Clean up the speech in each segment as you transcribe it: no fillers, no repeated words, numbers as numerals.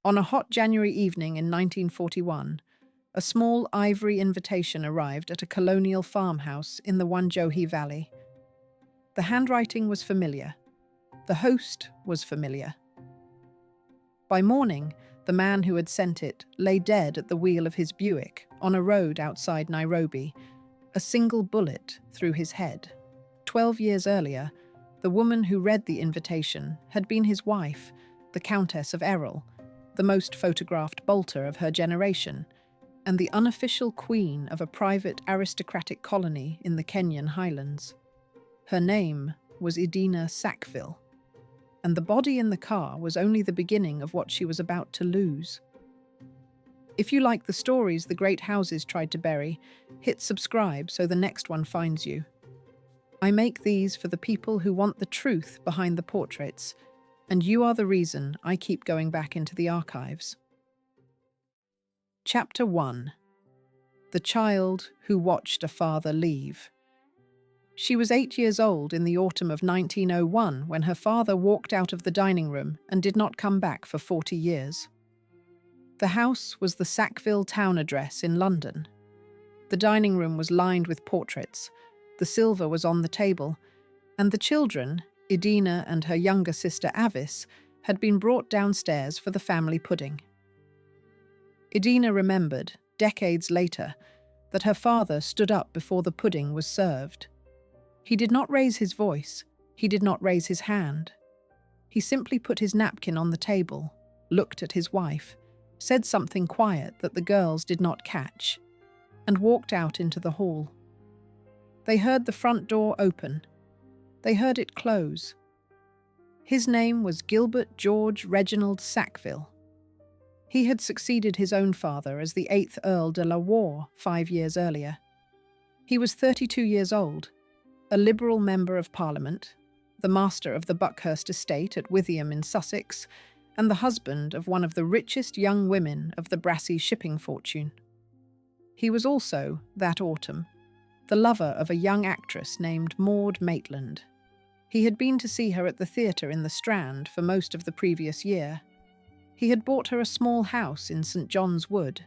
On a hot January evening in 1941, a small ivory invitation arrived at a colonial farmhouse in the Wanjohi Valley. The handwriting was familiar. The host was familiar. By morning, the man who had sent it lay dead at the wheel of his Buick on a road outside Nairobi, a single bullet through his head. 12 years earlier, the woman who read the invitation had been his wife, the Countess of Erroll, the most photographed bolter of her generation, and the unofficial queen of a private aristocratic colony in the Kenyan highlands. Her name was Idina Sackville, and the body in the car was only the beginning of what she was about to lose. If you like the stories the great houses tried to bury, hit subscribe so the next one finds you. I make these for the people who want the truth behind the portraits, and you are the reason I keep going back into the archives. Chapter 1. The Child Who Watched a Father Leave. She was 8 years old in the autumn of 1901 when her father walked out of the dining room and did not come back for 40 years. The house was the Sackville town address in London. The dining room was lined with portraits, the silver was on the table, and the children, Idina and her younger sister Avis, had been brought downstairs for the family pudding. Idina remembered, decades later, that her father stood up before the pudding was served. He did not raise his voice, he did not raise his hand. He simply put his napkin on the table, looked at his wife, said something quiet that the girls did not catch, and walked out into the hall. They heard the front door open. They heard it close. His name was Gilbert George Reginald Sackville. He had succeeded his own father as the 8th Earl de la Warr 5 years earlier. He was 32 years old, a Liberal Member of Parliament, the master of the Buckhurst estate at Withyham in Sussex, and the husband of one of the richest young women of the Brassey shipping fortune. He was also, that autumn, the lover of a young actress named Maud Maitland. He had been to see her at the theatre in the Strand for most of the previous year. He had bought her a small house in St John's Wood.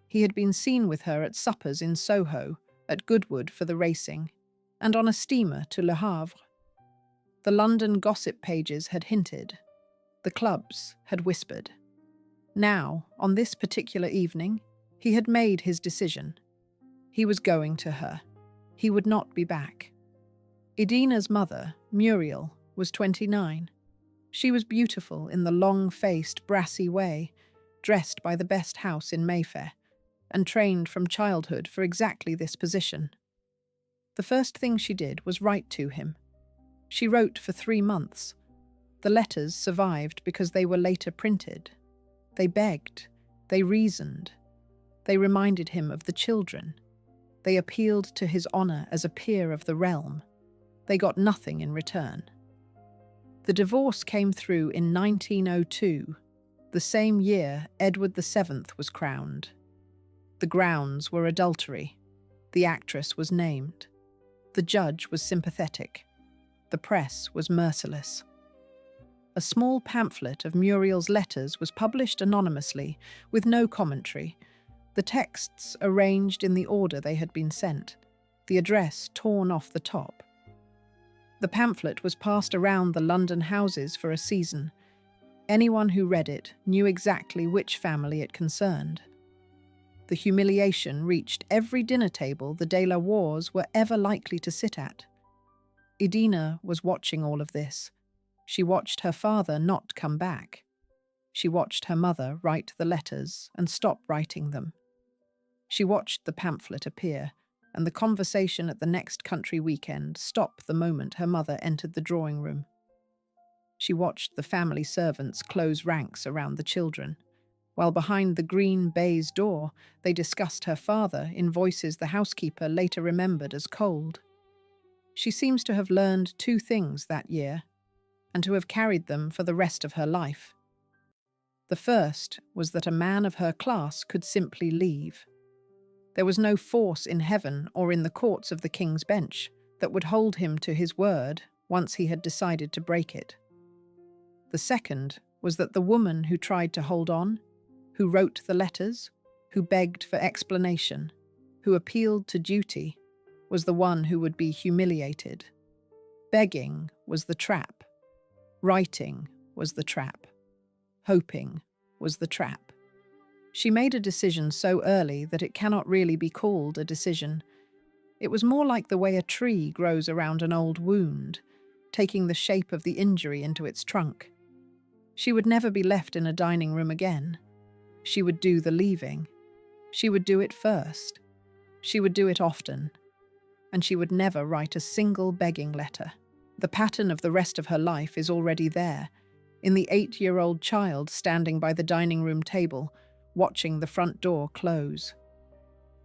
He had been seen with her at suppers in Soho, at Goodwood for the racing, and on a steamer to Le Havre. The London gossip pages had hinted. The clubs had whispered. Now, on this particular evening, he had made his decision. He was going to her. He would not be back. Idina's mother, Muriel, was 29. She was beautiful in the long-faced, brassy way, dressed by the best house in Mayfair, and trained from childhood for exactly this position. The first thing she did was write to him. She wrote for 3 months. The letters survived because they were later printed. They begged. They reasoned. They reminded him of the children. They appealed to his honour as a peer of the realm. They got nothing in return. The divorce came through in 1902, the same year Edward VII was crowned. The grounds were adultery. The actress was named. The judge was sympathetic. The press was merciless. A small pamphlet of Muriel's letters was published anonymously, with no commentary, the texts arranged in the order they had been sent, the address torn off the top. The pamphlet was passed around the London houses for a season. Anyone who read it knew exactly which family it concerned. The humiliation reached every dinner table the de la Warrs were ever likely to sit at. Idina was watching all of this. She watched her father not come back. She watched her mother write the letters and stop writing them. She watched the pamphlet appear, and the conversation at the next country weekend stop the moment her mother entered the drawing room. She watched the family servants close ranks around the children, while behind the green baize door they discussed her father in voices the housekeeper later remembered as cold. She seems to have learned 2 things that year, and to have carried them for the rest of her life. The first was that a man of her class could simply leave. There was no force in heaven or in the courts of the King's Bench that would hold him to his word once he had decided to break it. The second was that the woman who tried to hold on, who wrote the letters, who begged for explanation, who appealed to duty, was the one who would be humiliated. Begging was the trap. Writing was the trap. Hoping was the trap. She made a decision so early that it cannot really be called a decision. It was more like the way a tree grows around an old wound, taking the shape of the injury into its trunk. She would never be left in a dining room again. She would do the leaving. She would do it first. She would do it often. And she would never write a single begging letter. The pattern of the rest of her life is already there, in the 8-year-old child standing by the dining room table, watching the front door close.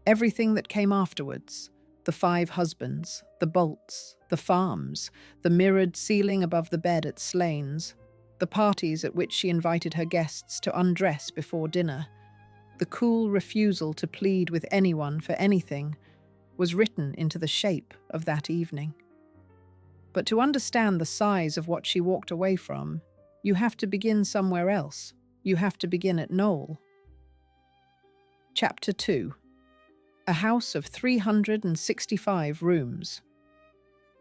Everything that came afterwards, the 5 husbands, the bolts, the farms, the mirrored ceiling above the bed at Slane's, the parties at which she invited her guests to undress before dinner, the cool refusal to plead with anyone for anything, was written into the shape of that evening. But to understand the size of what she walked away from, you have to begin somewhere else. You have to begin at Knole. Chapter 2. A house of 365 rooms.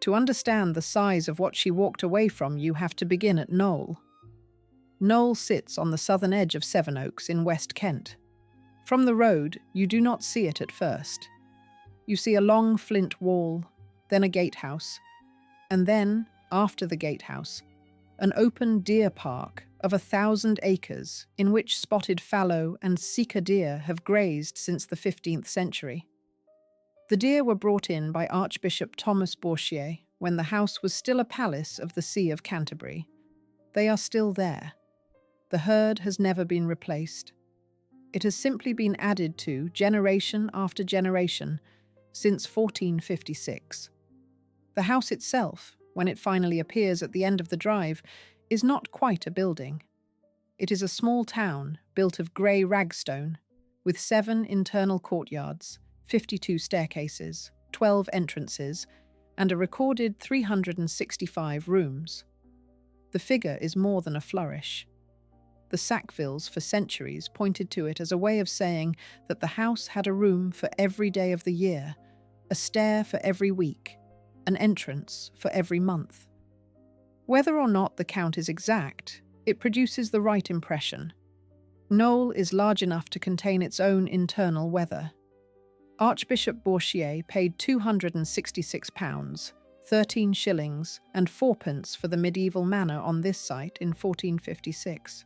To understand the size of what she walked away from, you have to begin at Knole. Knole sits on the southern edge of Sevenoaks in West Kent. From the road, you do not see it at first. You see a long flint wall, then a gatehouse, and then, after the gatehouse, an open deer park of 1,000 acres in which spotted fallow and sika deer have grazed since the 15th century. The deer were brought in by Archbishop Thomas Bourchier when the house was still a palace of the See of Canterbury. They are still there. The herd has never been replaced. It has simply been added to generation after generation since 1456. The house itself, when it finally appears at the end of the drive, is not quite a building. It is a small town built of grey ragstone, with 7 internal courtyards, 52 staircases, 12 entrances, and a recorded 365 rooms. The figure is more than a flourish. The Sackvilles for centuries pointed to it as a way of saying that the house had a room for every day of the year, a stair for every week, an entrance for every month. Whether or not the count is exact, it produces the right impression. Knole is large enough to contain its own internal weather. Archbishop Bourchier paid £266, 13 shillings and 4pence for the medieval manor on this site in 1456.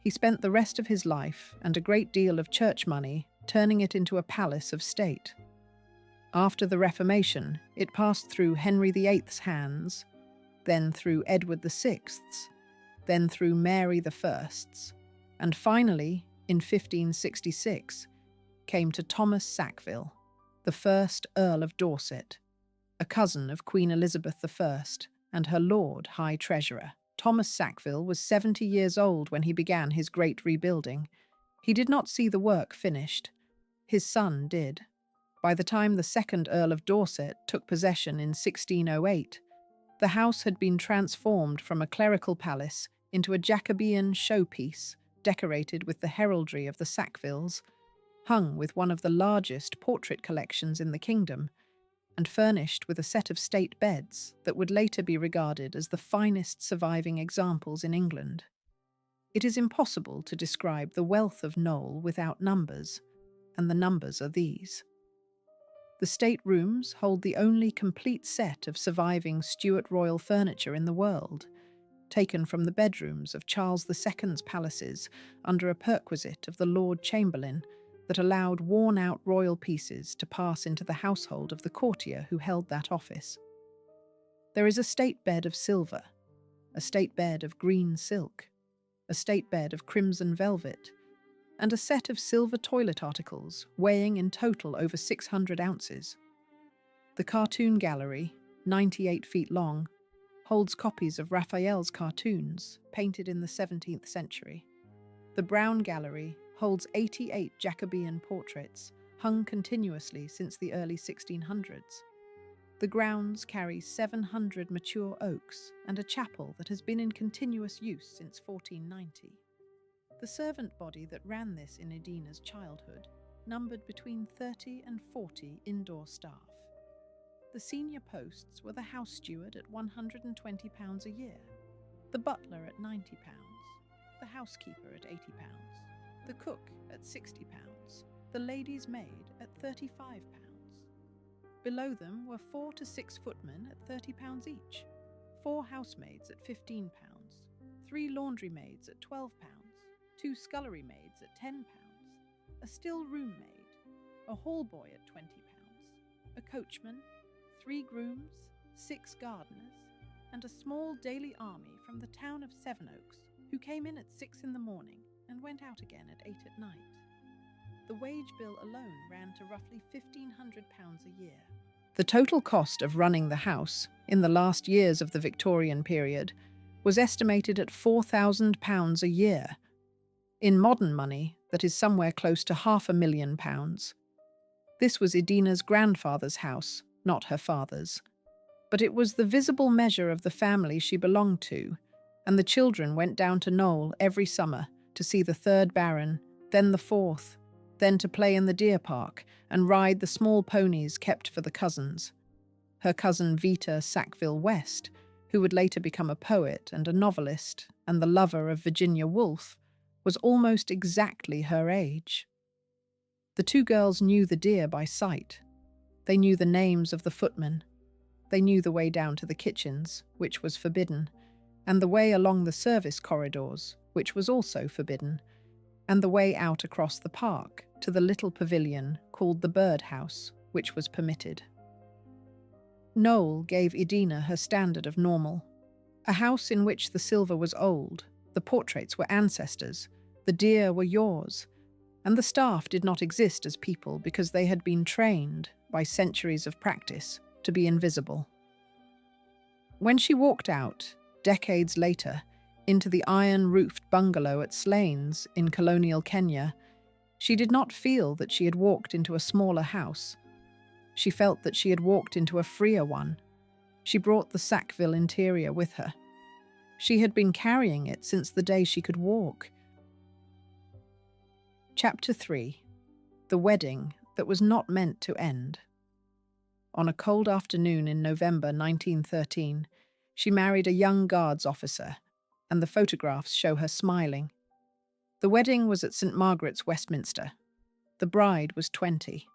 He spent the rest of his life and a great deal of church money turning it into a palace of state. After the Reformation, it passed through Henry VIII's hands, then through Edward VI's, then through Mary I's, and finally, in 1566, came to Thomas Sackville, the first Earl of Dorset, a cousin of Queen Elizabeth I and her Lord High Treasurer. Thomas Sackville was 70 years old when he began his great rebuilding. He did not see the work finished. His son did. By the time the second Earl of Dorset took possession in 1608, the house had been transformed from a clerical palace into a Jacobean showpiece decorated with the heraldry of the Sackvilles, hung with one of the largest portrait collections in the kingdom, and furnished with a set of state beds that would later be regarded as the finest surviving examples in England. It is impossible to describe the wealth of Knole without numbers, and the numbers are these. The state rooms hold the only complete set of surviving Stuart royal furniture in the world, taken from the bedrooms of Charles II's palaces under a perquisite of the Lord Chamberlain that allowed worn-out royal pieces to pass into the household of the courtier who held that office. There is a state bed of silver, a state bed of green silk, a state bed of crimson velvet, and a set of silver toilet articles weighing in total over 600 ounces. The cartoon gallery, 98 feet long, holds copies of Raphael's cartoons painted in the 17th century. The Brown Gallery holds 88 Jacobean portraits hung continuously since the early 1600s. The grounds carry 700 mature oaks and a chapel that has been in continuous use since 1490. The servant body that ran this in Idina's childhood numbered between 30 and 40 indoor staff. The senior posts were the house steward at £120 a year, the butler at £90, the housekeeper at £80, the cook at £60, the lady's maid at £35. Below them were 4 to 6 footmen at £30 each, 4 housemaids at £15, 3 laundry maids at £12, 2 scullery maids at £10, a still room maid, a hall boy at £20, a coachman, 3 grooms, 6 gardeners, and a small daily army from the town of Sevenoaks, who came in at 6 in the morning and went out again at 8 at night. The wage bill alone ran to roughly £1,500 a year. The total cost of running the house in the last years of the Victorian period was estimated at £4,000 a year. In modern money, that is somewhere close to £500,000. This was Idina's grandfather's house, not her father's. But it was the visible measure of the family she belonged to, and the children went down to Knole every summer to see the 3rd Baron, then the 4th, then to play in the deer park and ride the small ponies kept for the cousins. Her cousin Vita Sackville West, who would later become a poet and a novelist and the lover of Virginia Woolf, was almost exactly her age. The 2 girls knew the deer by sight. They knew the names of the footmen. They knew the way down to the kitchens, which was forbidden, and the way along the service corridors, which was also forbidden, and the way out across the park to the little pavilion called the birdhouse, which was permitted. Knole gave Idina her standard of normal, a house in which the silver was old, the portraits were ancestors, the deer were yours, and the staff did not exist as people because they had been trained, by centuries of practice, to be invisible. When she walked out, decades later, into the iron-roofed bungalow at Slains in colonial Kenya, she did not feel that she had walked into a smaller house. She felt that she had walked into a freer one. She brought the Sackville interior with her. She had been carrying it since the day she could walk. Chapter 3. The Wedding That Was Not Meant to End. On a cold afternoon in November 1913, she married a young guards officer, and the photographs show her smiling. The wedding was at St. Margaret's, Westminster. The bride was 20.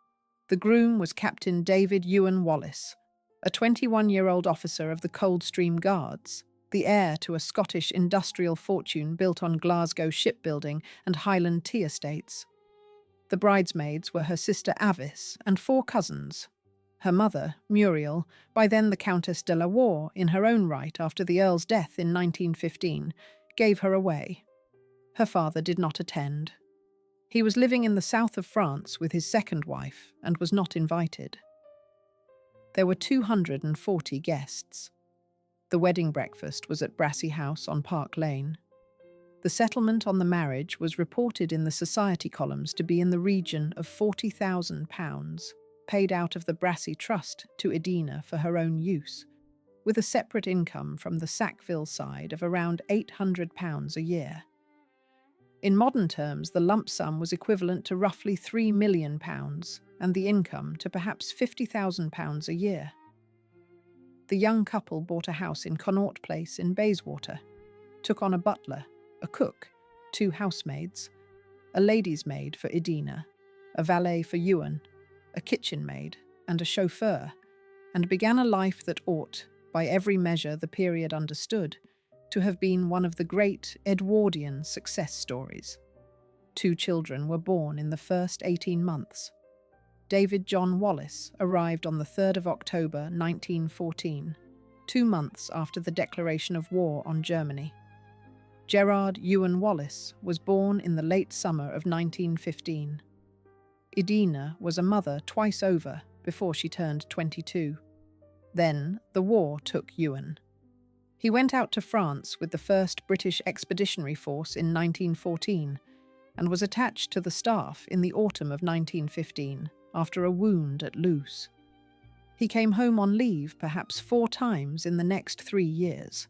The groom was Captain David Euan Wallace, a 21-year-old officer of the Coldstream Guards, the heir to a Scottish industrial fortune built on Glasgow shipbuilding and Highland tea estates. The bridesmaids were her sister Avis and 4 cousins. Her mother, Muriel, by then the Countess de la Warr in her own right after the Earl's death in 1915, gave her away. Her father did not attend. He was living in the south of France with his second wife and was not invited. There were 240 guests. The wedding breakfast was at Brassey House on Park Lane. The settlement on the marriage was reported in the society columns to be in the region of £40,000, paid out of the Brassey Trust to Idina for her own use, with a separate income from the Sackville side of around £800 a year. In modern terms, the lump sum was equivalent to roughly £3 million, and the income to perhaps £50,000 a year. The young couple bought a house in Connaught Place in Bayswater, took on a butler, a cook, 2 housemaids, a lady's maid for Idina, a valet for Euan, a kitchen maid, and a chauffeur, and began a life that ought, by every measure the period understood, to have been one of the great Edwardian success stories. 2 children were born in the first 18 months. David John Wallace arrived on the 3rd of October 1914, 2 months after the declaration of war on Germany. Gerard Euan Wallace was born in the late summer of 1915. Idina was a mother twice over before she turned 22. Then the war took Euan. He went out to France with the 1st British Expeditionary Force in 1914 and was attached to the staff in the autumn of 1915 after a wound at Loos. He came home on leave perhaps 4 times in the next 3 years.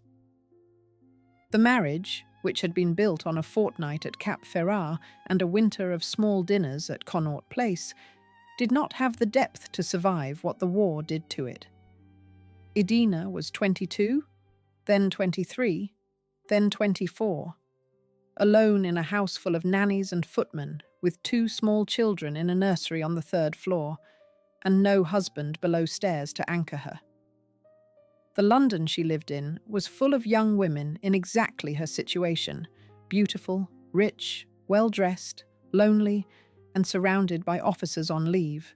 The marriage, which had been built on a fortnight at Cap Ferrat and a winter of small dinners at Connaught Place, did not have the depth to survive what the war did to it. Idina was 22, then 23, then 24, alone in a house full of nannies and footmen, with 2 small children in a nursery on the 3rd floor, and no husband below stairs to anchor her. The London she lived in was full of young women in exactly her situation, beautiful, rich, well-dressed, lonely, and surrounded by officers on leave.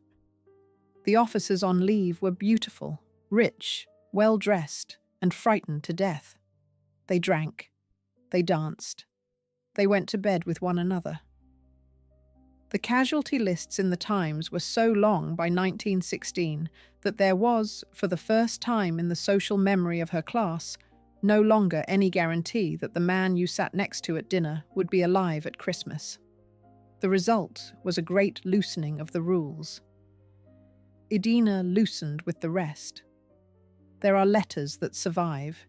The officers on leave were beautiful, rich, well-dressed, and frightened to death. They drank. They danced. They went to bed with one another. The casualty lists in the Times were so long by 1916 that there was, for the first time in the social memory of her class, no longer any guarantee that the man you sat next to at dinner would be alive at Christmas. The result was a great loosening of the rules. Idina loosened with the rest. There are letters that survive,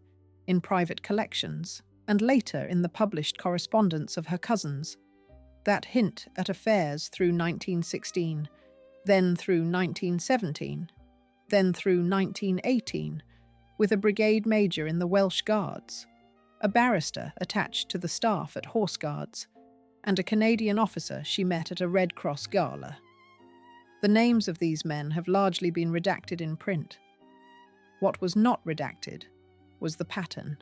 in private collections, and later in the published correspondence of her cousins, that hint at affairs through 1916, then through 1917, then through 1918, with a brigade major in the Welsh Guards, a barrister attached to the staff at Horse Guards, and a Canadian officer she met at a Red Cross gala. The names of these men have largely been redacted in print. What was not redacted was the pattern.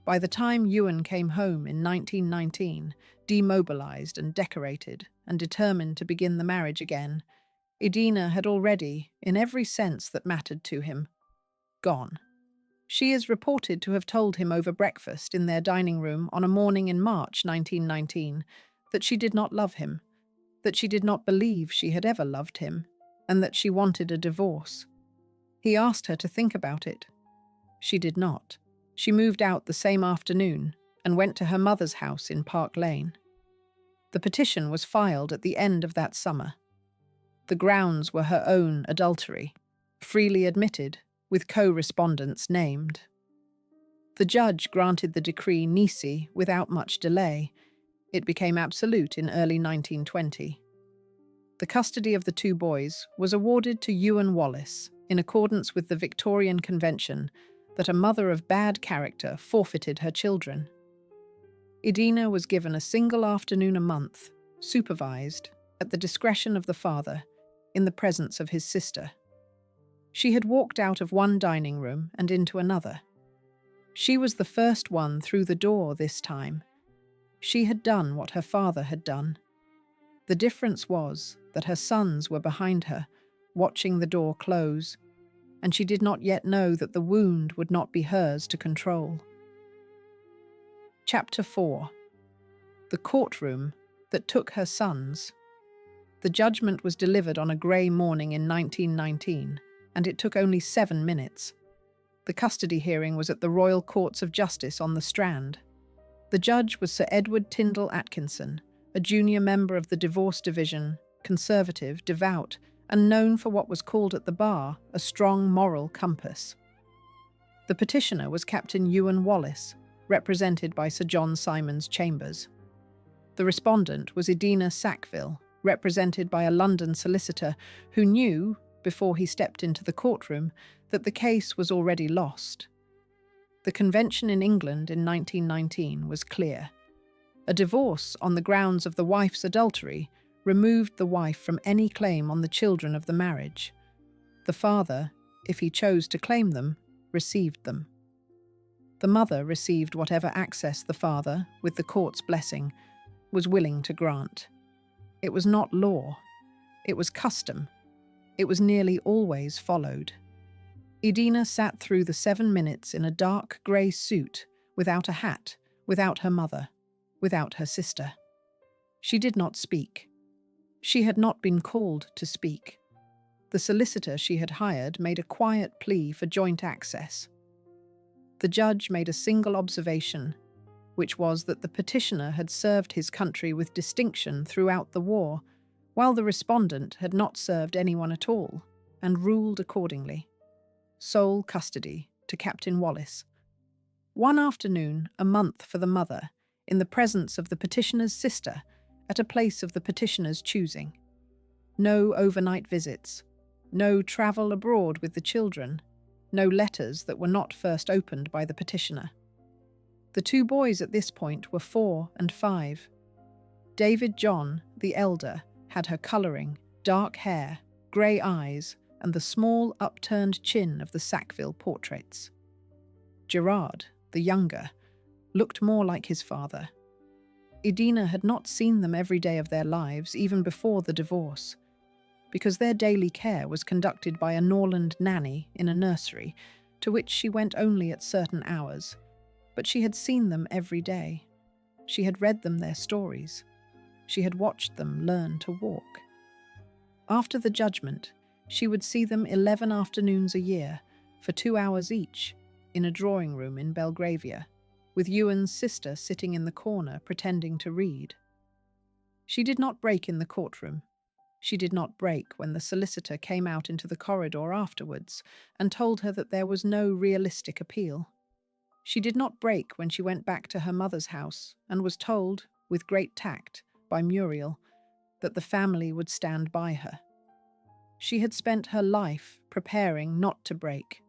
By the time Euan came home in 1919, demobilized and decorated, and determined to begin the marriage again, Idina had already, in every sense that mattered to him, gone. She is reported to have told him over breakfast in their dining room on a morning in March 1919 that she did not love him, that she did not believe she had ever loved him, and that she wanted a divorce. He asked her to think about it. She did not. She moved out the same afternoon and went to her mother's house in Park Lane. The petition was filed at the end of that summer. The grounds were her own adultery, freely admitted, with co-respondents named. The judge granted the decree nisi without much delay. It became absolute in early 1920. The custody of the 2 boys was awarded to Euan Wallace in accordance with the Victorian Convention that a mother of bad character forfeited her children. Idina was given a single afternoon a month, supervised, at the discretion of the father, in the presence of his sister. She had walked out of one dining room and into another. She was the first one through the door this time. She had done what her father had done. The difference was that her sons were behind her, watching the door close, and she did not yet know that the wound would not be hers to control. Chapter 4. The courtroom that took her sons. The judgment was delivered on a grey morning in 1919, and it took only 7 minutes. The custody hearing was at the Royal Courts of Justice on the Strand. The judge was Sir Edward Tyndall Atkinson, a junior member of the Divorce Division, conservative, devout, and known for what was called at the bar a strong moral compass. The petitioner was Captain Euan Wallace, represented by Sir John Simons Chambers. The respondent was Idina Sackville, represented by a London solicitor who knew, before he stepped into the courtroom, that the case was already lost. The convention in England in 1919 was clear. A divorce on the grounds of the wife's adultery removed the wife from any claim on the children of the marriage. The father, if he chose to claim them, received them. The mother received whatever access the father, with the court's blessing, was willing to grant. It was not law. It was custom. It was nearly always followed. Idina sat through the 7 minutes in a dark grey suit, without a hat, without her mother, without her sister. She did not speak. She had not been called to speak. The solicitor she had hired made a quiet plea for joint access. The judge made a single observation, which was that the petitioner had served his country with distinction throughout the war, while the respondent had not served anyone at all, and ruled accordingly. Sole custody to Captain Wallace. One afternoon, a month for the mother, in the presence of the petitioner's sister, at a place of the petitioner's choosing. No overnight visits, no travel abroad with the children, no letters that were not first opened by the petitioner. The two boys at this point were 4 and 5. David John, the elder, had her colouring, dark hair, grey eyes, and the small upturned chin of the Sackville portraits. Gerard, the younger, looked more like his father. Idina had not seen them every day of their lives, even before the divorce, because their daily care was conducted by a Norland nanny in a nursery, to which she went only at certain hours. But she had seen them every day. She had read them their stories. She had watched them learn to walk. After the judgment, she would see them 11 afternoons a year, for 2 hours each, in a drawing room in Belgravia, with Euan's sister sitting in the corner pretending to read. She did not break in the courtroom. She did not break when the solicitor came out into the corridor afterwards and told her that there was no realistic appeal. She did not break when she went back to her mother's house and was told, with great tact, by Muriel, that the family would stand by her. She had spent her life preparing not to break.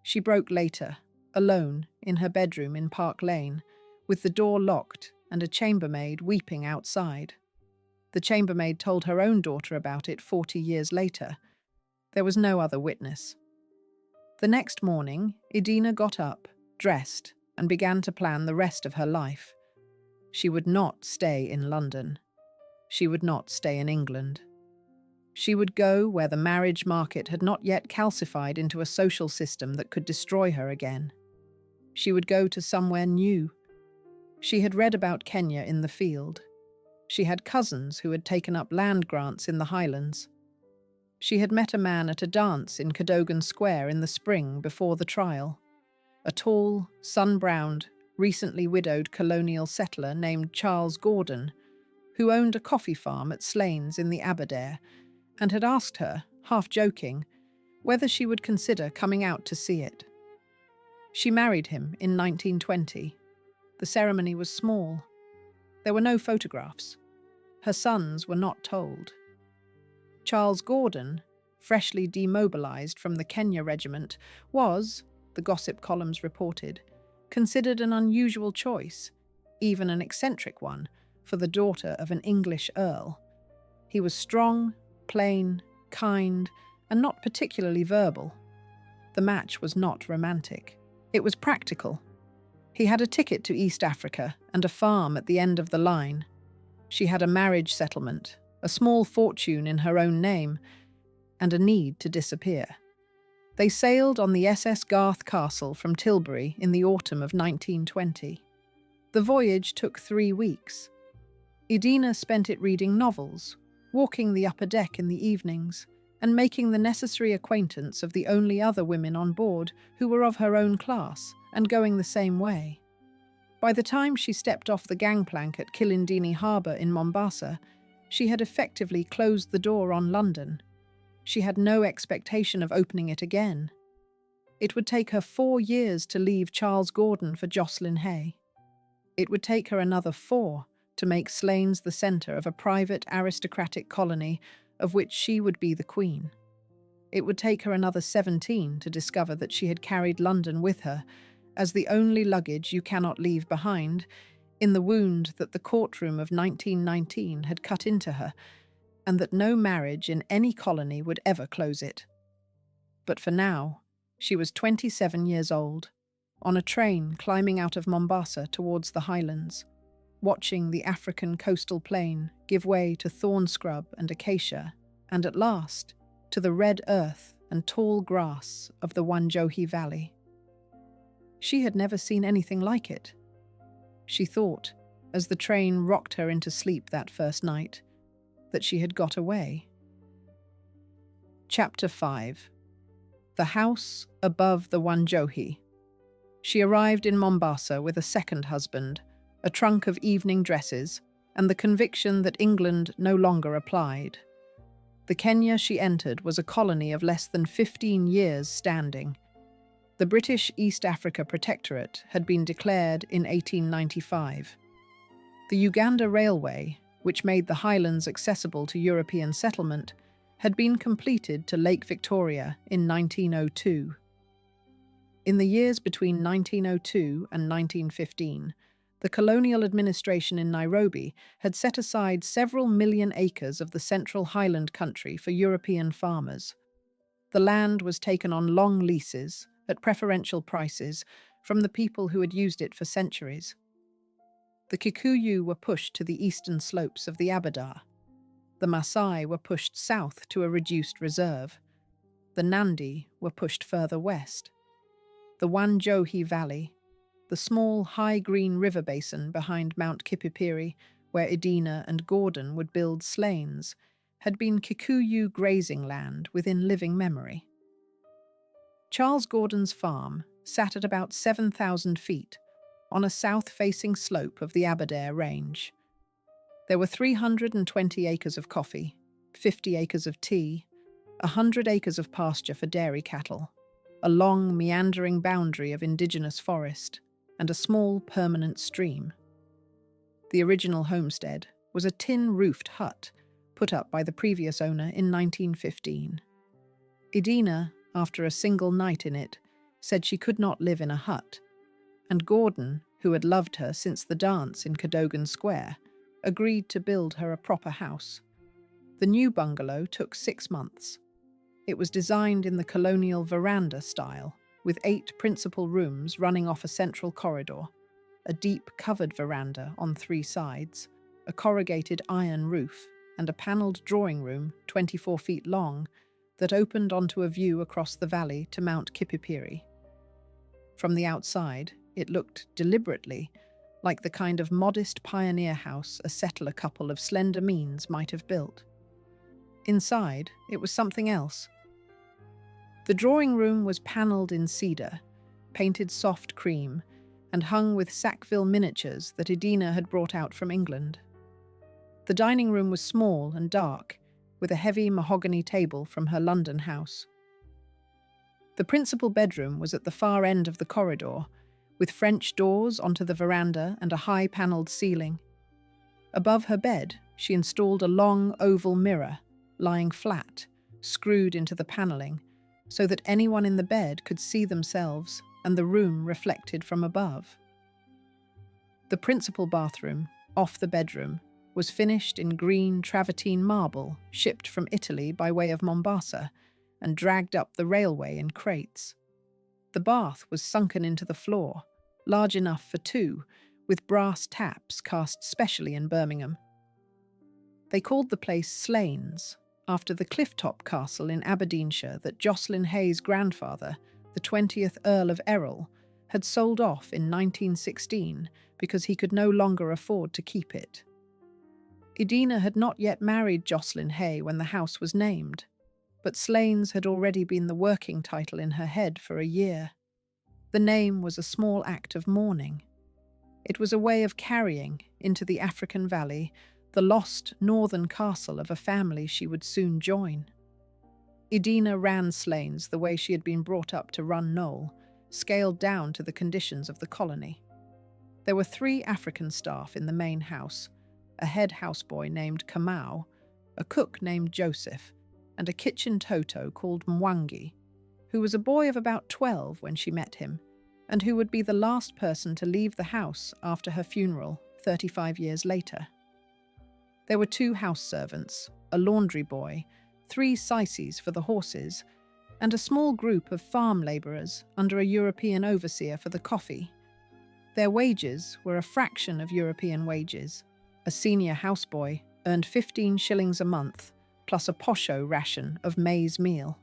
She broke later, alone, in her bedroom in Park Lane, with the door locked and a chambermaid weeping outside. The chambermaid told her own daughter about it 40 years later. There was no other witness. The next morning, Idina got up, dressed, and began to plan the rest of her life. She would not stay in London. She would not stay in England. She would go where the marriage market had not yet calcified into a social system that could destroy her again. She would go to somewhere new. She had read about Kenya in the field. She had cousins who had taken up land grants in the Highlands. She had met a man at a dance in Cadogan Square in the spring before the trial. A tall, sun-browned, recently widowed colonial settler named Charles Gordon, who owned a coffee farm at Slains in the Aberdare, and had asked her, half joking, whether she would consider coming out to see it. She married him in 1920. The ceremony was small. There were no photographs. Her sons were not told. Charles Gordon, freshly demobilised from the Kenya regiment, was, the gossip columns reported, considered an unusual choice, even an eccentric one, for the daughter of an English earl. He was strong, plain, kind, and not particularly verbal. The match was not romantic. It was practical. He had a ticket to East Africa and a farm at the end of the line. She had a marriage settlement, a small fortune in her own name, and a need to disappear. They sailed on the SS Garth Castle from Tilbury in the autumn of 1920. The voyage took 3 weeks. Idina spent it reading novels, walking the upper deck in the evenings, and making the necessary acquaintance of the only other women on board who were of her own class and going the same way. By the time she stepped off the gangplank at Kilindini Harbour in Mombasa, she had effectively closed the door on London. She had no expectation of opening it again. It would take her 4 years to leave Charles Gordon for Jocelyn Hay. It would take her another 4 to make Slains the centre of a private aristocratic colony of which she would be the queen. It would take her another 17 to discover that she had carried London with her as the only luggage you cannot leave behind, in the wound that the courtroom of 1919 had cut into her, and that no marriage in any colony would ever close it. But for now, she was 27 years old, on a train climbing out of Mombasa towards the highlands, watching the African coastal plain give way to thorn scrub and acacia, and at last, to the red earth and tall grass of the Wanjohi Valley. She had never seen anything like it. She thought, as the train rocked her into sleep that first night, that she had got away. Chapter 5. The House Above the Wanjohi. She arrived in Mombasa with a second husband, a trunk of evening dresses, and the conviction that England no longer applied. The Kenya she entered was a colony of less than 15 years standing. The British East Africa Protectorate had been declared in 1895. The Uganda Railway, which made the highlands accessible to European settlement, had been completed to Lake Victoria in 1902. In the years between 1902 and 1915, the colonial administration in Nairobi had set aside several million acres of the central highland country for European farmers. The land was taken on long leases, at preferential prices, from the people who had used it for centuries. The Kikuyu were pushed to the eastern slopes of the Aberdare. The Maasai were pushed south to a reduced reserve. The Nandi were pushed further west. The Wanjohi Valley, the small high green river basin behind Mount Kipipiri, where Idina and Gordon would build slains, had been Kikuyu grazing land within living memory. Charles Gordon's farm sat at about 7,000 feet on a south-facing slope of the Aberdare Range. There were 320 acres of coffee, 50 acres of tea, 100 acres of pasture for dairy cattle, a long meandering boundary of indigenous forest, and a small permanent stream. The original homestead was a tin-roofed hut put up by the previous owner in 1915. Idina, after a single night in it, said she could not live in a hut, and Gordon, who had loved her since the dance in Cadogan Square, agreed to build her a proper house. The new bungalow took 6 months. It was designed in the colonial veranda style, with 8 principal rooms running off a central corridor, a deep covered veranda on 3 sides, a corrugated iron roof, and a panelled drawing room 24 feet long that opened onto a view across the valley to Mount Kipipiri. From the outside, it looked deliberately like the kind of modest pioneer house a settler couple of slender means might have built. Inside, it was something else. The drawing room was panelled in cedar, painted soft cream, and hung with Sackville miniatures that Idina had brought out from England. The dining room was small and dark, with a heavy mahogany table from her London house. The principal bedroom was at the far end of the corridor, with French doors onto the veranda and a high panelled ceiling. Above her bed, she installed a long oval mirror, lying flat, screwed into the panelling, so that anyone in the bed could see themselves and the room reflected from above. The principal bathroom, off the bedroom, was finished in green travertine marble shipped from Italy by way of Mombasa and dragged up the railway in crates. The bath was sunken into the floor, large enough for 2, with brass taps cast specially in Birmingham. They called the place Slains, after the clifftop castle in Aberdeenshire that Jocelyn Hay's grandfather, the 20th Earl of Erroll, had sold off in 1916 because he could no longer afford to keep it. Idina had not yet married Jocelyn Hay when the house was named, but Slains had already been the working title in her head for a year. The name was a small act of mourning. It was a way of carrying into the African valley the lost northern castle of a family she would soon join. Idina ran Slains the way she had been brought up to run Knole, scaled down to the conditions of the colony. There were 3 African staff in the main house, a head houseboy named Kamau, a cook named Joseph, and a kitchen toto called Mwangi, who was a boy of about 12 when she met him, and who would be the last person to leave the house after her funeral 35 years later. There were 2 house servants, a laundry boy, 3 syces for the horses, and a small group of farm labourers under a European overseer for the coffee. Their wages were a fraction of European wages. A senior houseboy earned 15 shillings a month, plus a posho ration of maize meal.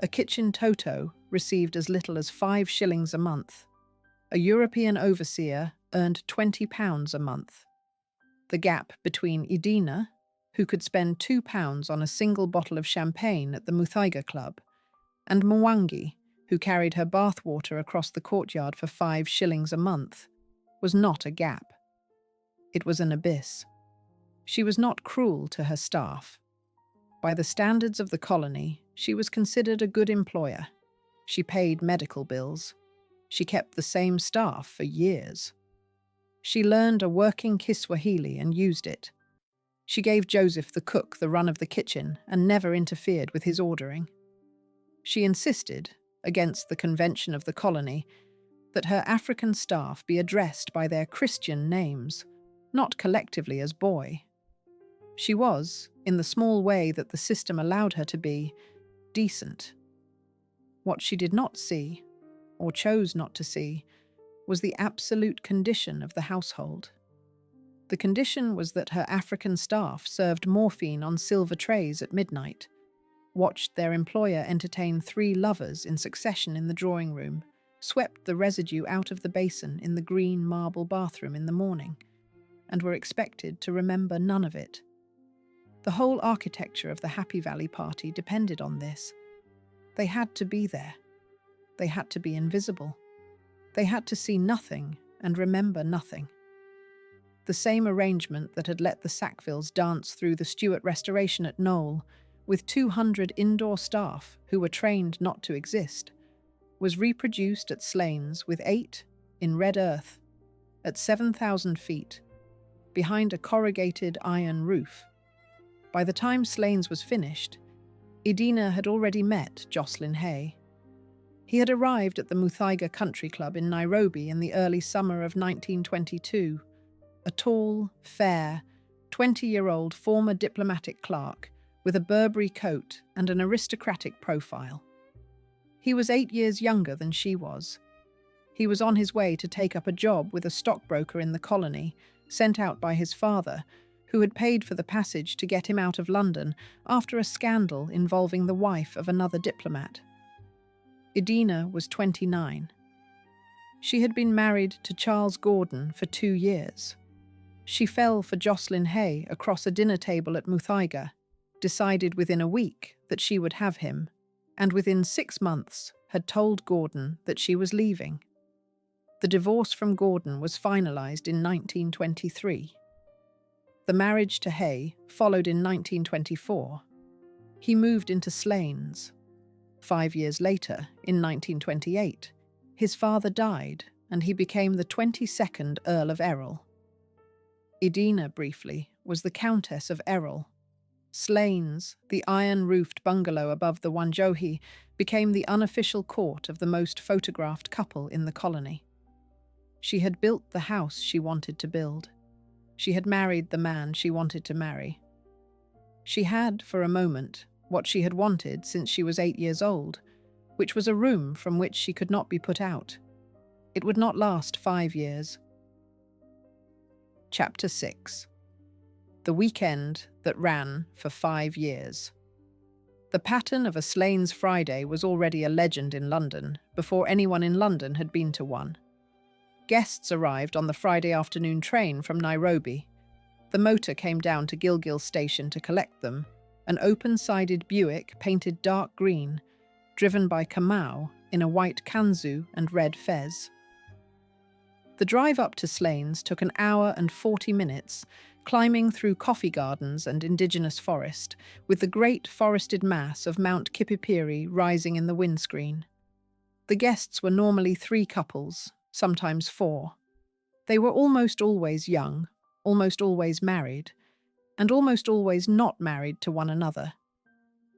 A kitchen toto received as little as 5 shillings a month. A European overseer earned £20 a month. The gap between Idina, who could spend £2 on a single bottle of champagne at the Muthaiga Club, and Mwangi, who carried her bathwater across the courtyard for 5 shillings a month, was not a gap. It was an abyss. She was not cruel to her staff. By the standards of the colony, she was considered a good employer. She paid medical bills. She kept the same staff for years. She learned a working Kiswahili and used it. She gave Joseph the cook the run of the kitchen and never interfered with his ordering. She insisted, against the convention of the colony, that her African staff be addressed by their Christian names, not collectively as boy. She was, in the small way that the system allowed her to be, decent. What she did not see, or chose not to see, was the absolute condition of the household. The condition was that her African staff served morphine on silver trays at midnight, watched their employer entertain 3 lovers in succession in the drawing room, swept the residue out of the basin in the green marble bathroom in the morning, and were expected to remember none of it. The whole architecture of the Happy Valley party depended on this. They had to be there. They had to be invisible. They had to see nothing and remember nothing. The same arrangement that had let the Sackvilles dance through the Stuart Restoration at Knole, with 200 indoor staff who were trained not to exist, was reproduced at Slains with 8 in red earth, at 7,000 feet, behind a corrugated iron roof. By the time Slains was finished, Idina had already met Jocelyn Hay. He had arrived at the Muthaiga Country Club in Nairobi in the early summer of 1922, a tall, fair, 20-year-old former diplomatic clerk with a Burberry coat and an aristocratic profile. He was 8 years younger than she was. He was on his way to take up a job with a stockbroker in the colony, sent out by his father, who had paid for the passage to get him out of London after a scandal involving the wife of another diplomat. Idina was 29. She had been married to Charles Gordon for 2 years. She fell for Jocelyn Hay across a dinner table at Muthaiga, decided within a week that she would have him, and within 6 months had told Gordon that she was leaving. The divorce from Gordon was finalised in 1923. The marriage to Hay followed in 1924. He moved into Slains. 5 years later, in 1928, his father died and he became the 22nd Earl of Erroll. Idina, briefly, was the Countess of Erroll. Slains, the iron-roofed bungalow above the Wanjohi, became the unofficial court of the most photographed couple in the colony. She had built the house she wanted to build. She had married the man she wanted to marry. She had, for a moment, what she had wanted since she was 8 years old, which was a room from which she could not be put out. It would not last 5 years. Chapter 6. The weekend that ran for 5 years. The pattern of a Slains Friday was already a legend in London before anyone in London had been to one. Guests arrived on the Friday afternoon train from Nairobi. The motor came down to Gilgil station to collect them, an open-sided Buick painted dark green, driven by Kamau in a white kanzu and red fez. The drive up to Slains took an hour and 40 minutes, climbing through coffee gardens and indigenous forest, with the great forested mass of Mount Kipipiri rising in the windscreen. The guests were normally 3 couples, sometimes 4. They were almost always young, almost always married, and almost always not married to one another.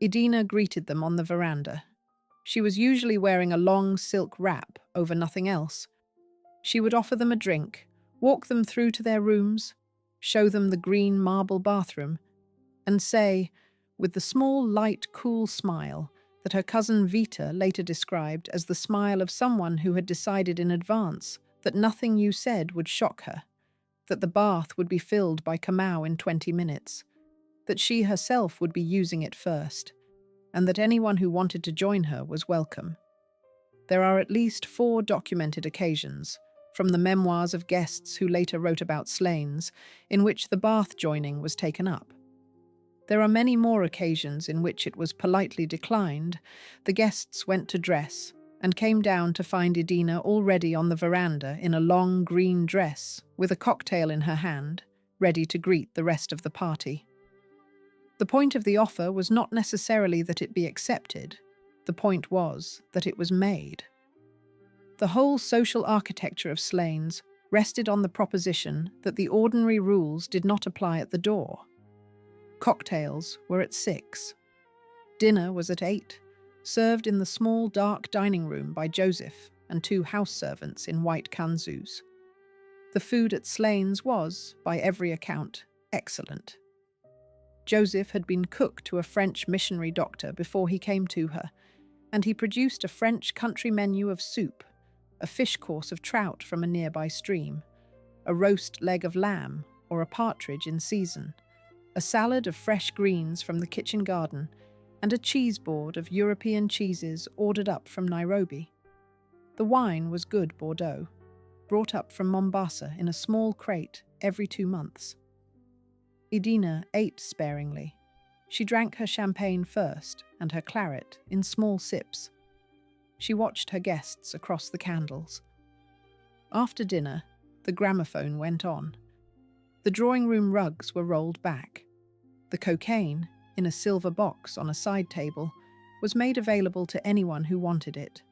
Idina greeted them on the veranda. She was usually wearing a long silk wrap over nothing else. She would offer them a drink, walk them through to their rooms, show them the green marble bathroom, and say, with the small, light, cool smile that her cousin Vita later described as the smile of someone who had decided in advance that nothing you said would shock her, that the bath would be filled by Kamau in 20 minutes, that she herself would be using it first, and that anyone who wanted to join her was welcome. There are at least 4 documented occasions, from the memoirs of guests who later wrote about Slains, in which the bath joining was taken up. There are many more occasions in which it was politely declined. The guests went to dress and came down to find Idina already on the veranda in a long green dress with a cocktail in her hand, ready to greet the rest of the party. The point of the offer was not necessarily that it be accepted. The point was that it was made. The whole social architecture of Slains rested on the proposition that the ordinary rules did not apply at the door. Cocktails were at 6. Dinner was at 8, served in the small dark dining room by Joseph and 2 house servants in white kanzus. The food at Slains was, by every account, excellent. Joseph had been cook to a French missionary doctor before he came to her, and he produced a French country menu of soup, a fish course of trout from a nearby stream, a roast leg of lamb or a partridge in season, a salad of fresh greens from the kitchen garden, and a cheese board of European cheeses ordered up from Nairobi. The wine was good Bordeaux, brought up from Mombasa in a small crate every 2 months. Idina ate sparingly. She drank her champagne first and her claret in small sips. She watched her guests across the candles. After dinner, the gramophone went on. The drawing room rugs were rolled back. The cocaine, in a silver box on a side table, was made available to anyone who wanted it.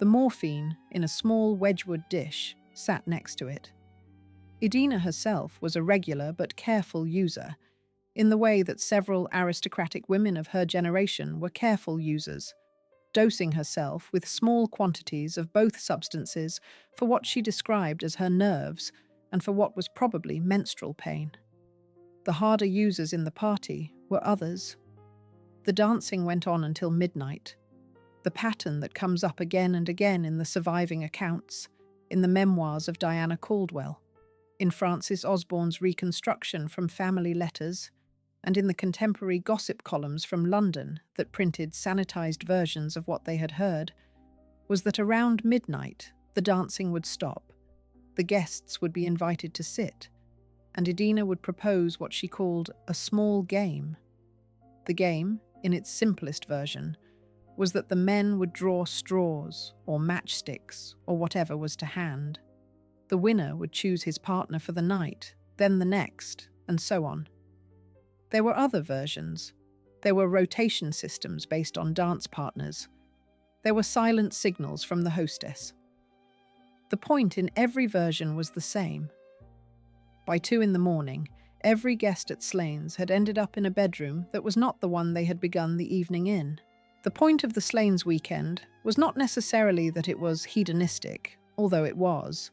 The morphine, in a small Wedgwood dish, sat next to it. Idina herself was a regular but careful user, in the way that several aristocratic women of her generation were careful users, dosing herself with small quantities of both substances for what she described as her nerves and for what was probably menstrual pain. The harder users in the party were others. The dancing went on until midnight, the pattern that comes up again and again in the surviving accounts, in the memoirs of Diana Caldwell, in Francis Osborne's reconstruction from family letters, and in the contemporary gossip columns from London that printed sanitized versions of what they had heard, was that around midnight the dancing would stop, the guests would be invited to sit, and Idina would propose what she called a small game. The game, in its simplest version, was that the men would draw straws or matchsticks or whatever was to hand. The winner would choose his partner for the night, then the next, and so on. There were other versions. There were rotation systems based on dance partners. There were silent signals from the hostess. The point in every version was the same. By 2 a.m, every guest at Slains had ended up in a bedroom that was not the one they had begun the evening in. The point of the Slains weekend was not necessarily that it was hedonistic, although it was.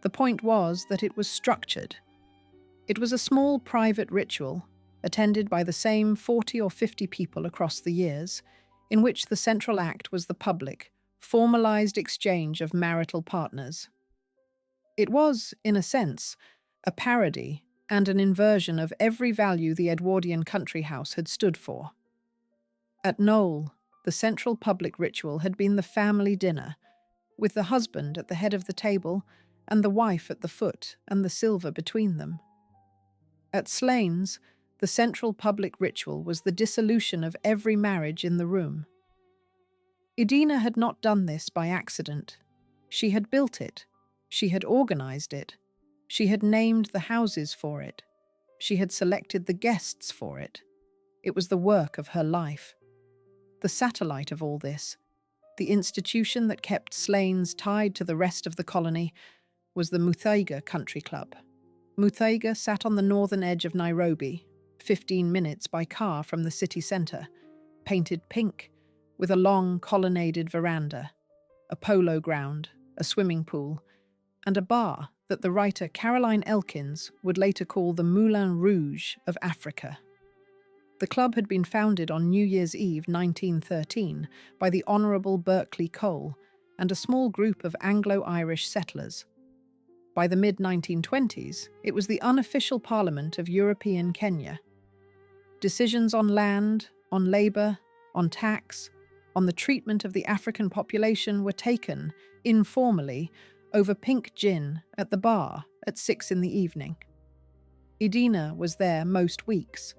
The point was that it was structured. It was a small private ritual, attended by the same 40 or 50 people across the years, in which the central act was the public, formalized exchange of marital partners. It was, in a sense, a parody and an inversion of every value the Edwardian country house had stood for. At Knole, the central public ritual had been the family dinner, with the husband at the head of the table and the wife at the foot and the silver between them. At Slains, the central public ritual was the dissolution of every marriage in the room. Idina had not done this by accident. She had built it. She had organized it. She had named the houses for it. She had selected the guests for it. It was the work of her life. The satellite of all this, the institution that kept Slains tied to the rest of the colony, was the Muthaiga Country Club. Muthaiga sat on the northern edge of Nairobi, 15 minutes by car from the city centre, painted pink, with a long colonnaded veranda, a polo ground, a swimming pool, and a bar that the writer Caroline Elkins would later call the Moulin Rouge of Africa. The club had been founded on New Year's Eve 1913 by the Honourable Berkeley Cole and a small group of Anglo-Irish settlers. By the mid-1920s, it was the unofficial parliament of European Kenya. Decisions on land, on labour, on tax, on the treatment of the African population were taken, informally, over pink gin at the bar at 6 p.m. Idina was there most weeks.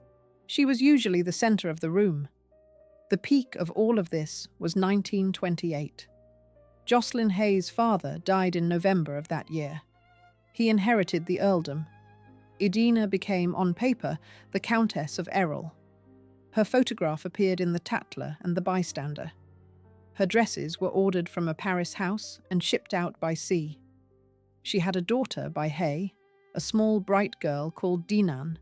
She was usually the centre of the room. The peak of all of this was 1928. Jocelyn Hay's father died in November of that year. He inherited the earldom. Idina became, on paper, the Countess of Erroll, Her photograph appeared in the Tatler and the Bystander. Her dresses were ordered from a Paris house and shipped out by sea. She had a daughter by Hay, a small bright girl called Dinan,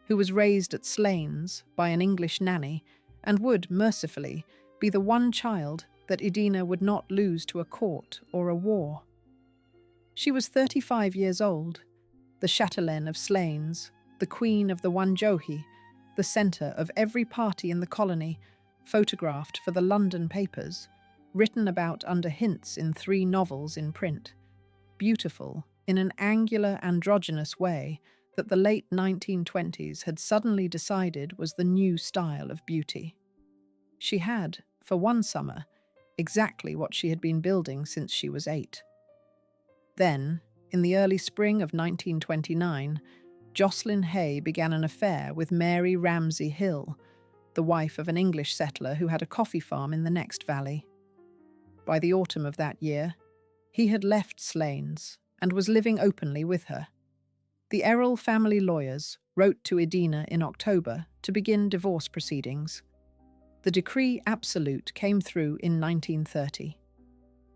who was raised at Slains by an English nanny and would, mercifully, be the one child that Idina would not lose to a court or a war. She was 35 years old, the chatelaine of Slains, the queen of the Wanjohi, the centre of every party in the colony, photographed for the London papers, written about under hints in 3 novels in print, beautiful in an angular, androgynous way that the late 1920s had suddenly decided was the new style of beauty. She had, for one summer, exactly what she had been building since she was 8. Then, in the early spring of 1929, Jocelyn Hay began an affair with Mary Ramsay Hill, the wife of an English settler who had a coffee farm in the next valley. By the autumn of that year, he had left Slains and was living openly with her. The Erroll family lawyers wrote to Idina in October to begin divorce proceedings. The decree absolute came through in 1930.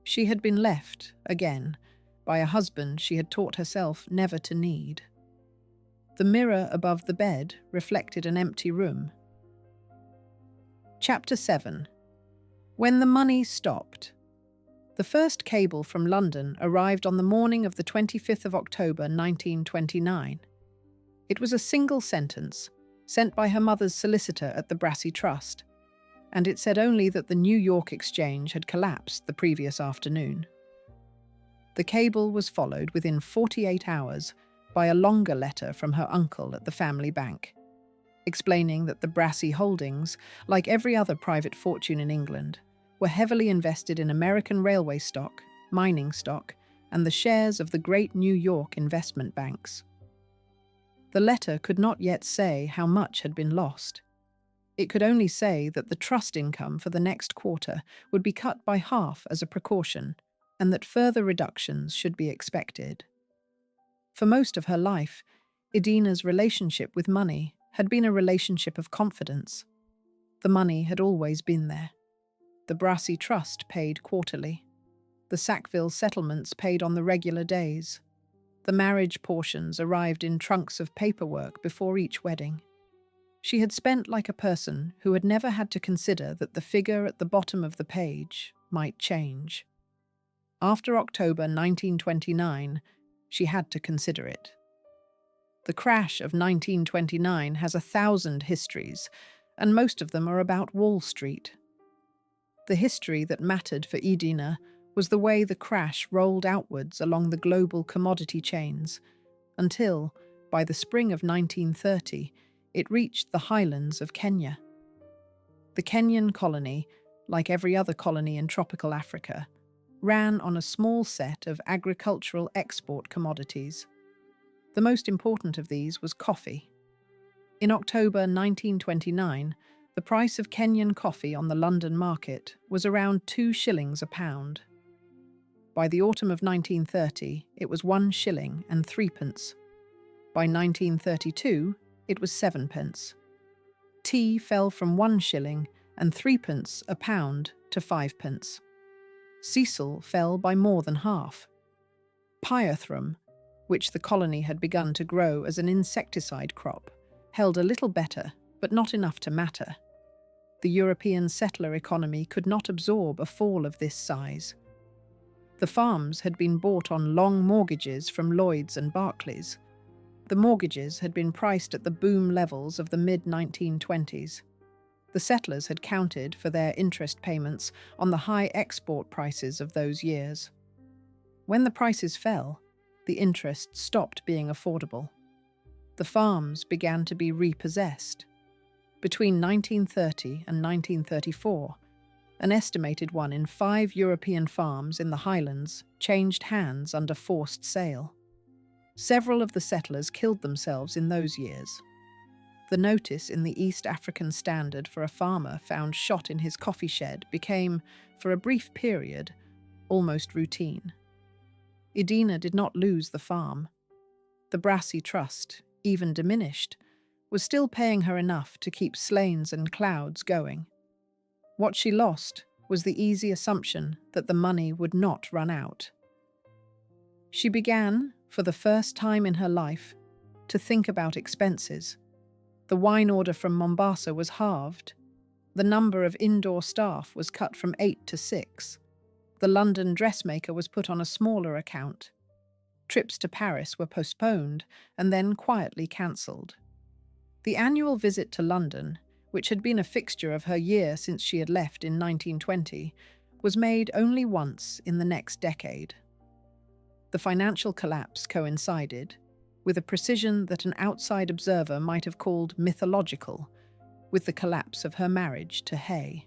She had been left, again, by a husband she had taught herself never to need. The mirror above the bed reflected an empty room. Chapter 7. When the money stopped. The first cable from London arrived on the morning of the 25th of October 1929. It was a single sentence, sent by her mother's solicitor at the Brassey Trust, and it said only that the New York Exchange had collapsed the previous afternoon. The cable was followed within 48 hours by a longer letter from her uncle at the family bank, explaining that the Brassey holdings, like every other private fortune in England, were heavily invested in American railway stock, mining stock, and the shares of the great New York investment banks. The letter could not yet say how much had been lost. It could only say that the trust income for the next quarter would be cut by half as a precaution, and that further reductions should be expected. For most of her life, Idina's relationship with money had been a relationship of confidence. The money had always been there. The Brassey Trust paid quarterly. The Sackville settlements paid on the regular days. The marriage portions arrived in trunks of paperwork before each wedding. She had spent like a person who had never had to consider that the figure at the bottom of the page might change. After October 1929, she had to consider it. The crash of 1929 has 1,000 histories, and most of them are about Wall Street. The history that mattered for Idina was the way the crash rolled outwards along the global commodity chains, until, by the spring of 1930, it reached the highlands of Kenya. The Kenyan colony, like every other colony in tropical Africa, ran on a small set of agricultural export commodities. The most important of these was coffee. In October 1929, the price of Kenyan coffee on the London market was around 2 shillings a pound. By the autumn of 1930, it was 1 shilling and 3 pence. By 1932, it was 7 pence. Tea fell from 1 shilling and 3 pence a pound to 5 pence. Cecil fell by more than half. Pyrethrum, which the colony had begun to grow as an insecticide crop, held a little better, but not enough to matter. The European settler economy could not absorb a fall of this size. The farms had been bought on long mortgages from Lloyds and Barclays. The mortgages had been priced at the boom levels of the mid-1920s. The settlers had counted for their interest payments on the high export prices of those years. When the prices fell, the interest stopped being affordable. The farms began to be repossessed. Between 1930 and 1934, an estimated 1 in 5 European farms in the Highlands changed hands under forced sale. Several of the settlers killed themselves in those years. The notice in the East African Standard for a farmer found shot in his coffee shed became, for a brief period, almost routine. Idina did not lose the farm. The Brassey Trust, even diminished, was still paying her enough to keep Slains and Clouds going. What she lost was the easy assumption that the money would not run out. She began, for the first time in her life, to think about expenses. The wine order from Mombasa was halved. The number of indoor staff was cut from 8 to 6. The London dressmaker was put on a smaller account. Trips to Paris were postponed and then quietly cancelled. The annual visit to London, which had been a fixture of her year since she had left in 1920, was made only once in the next decade. The financial collapse coincided, with a precision that an outside observer might have called mythological, with the collapse of her marriage to Hay.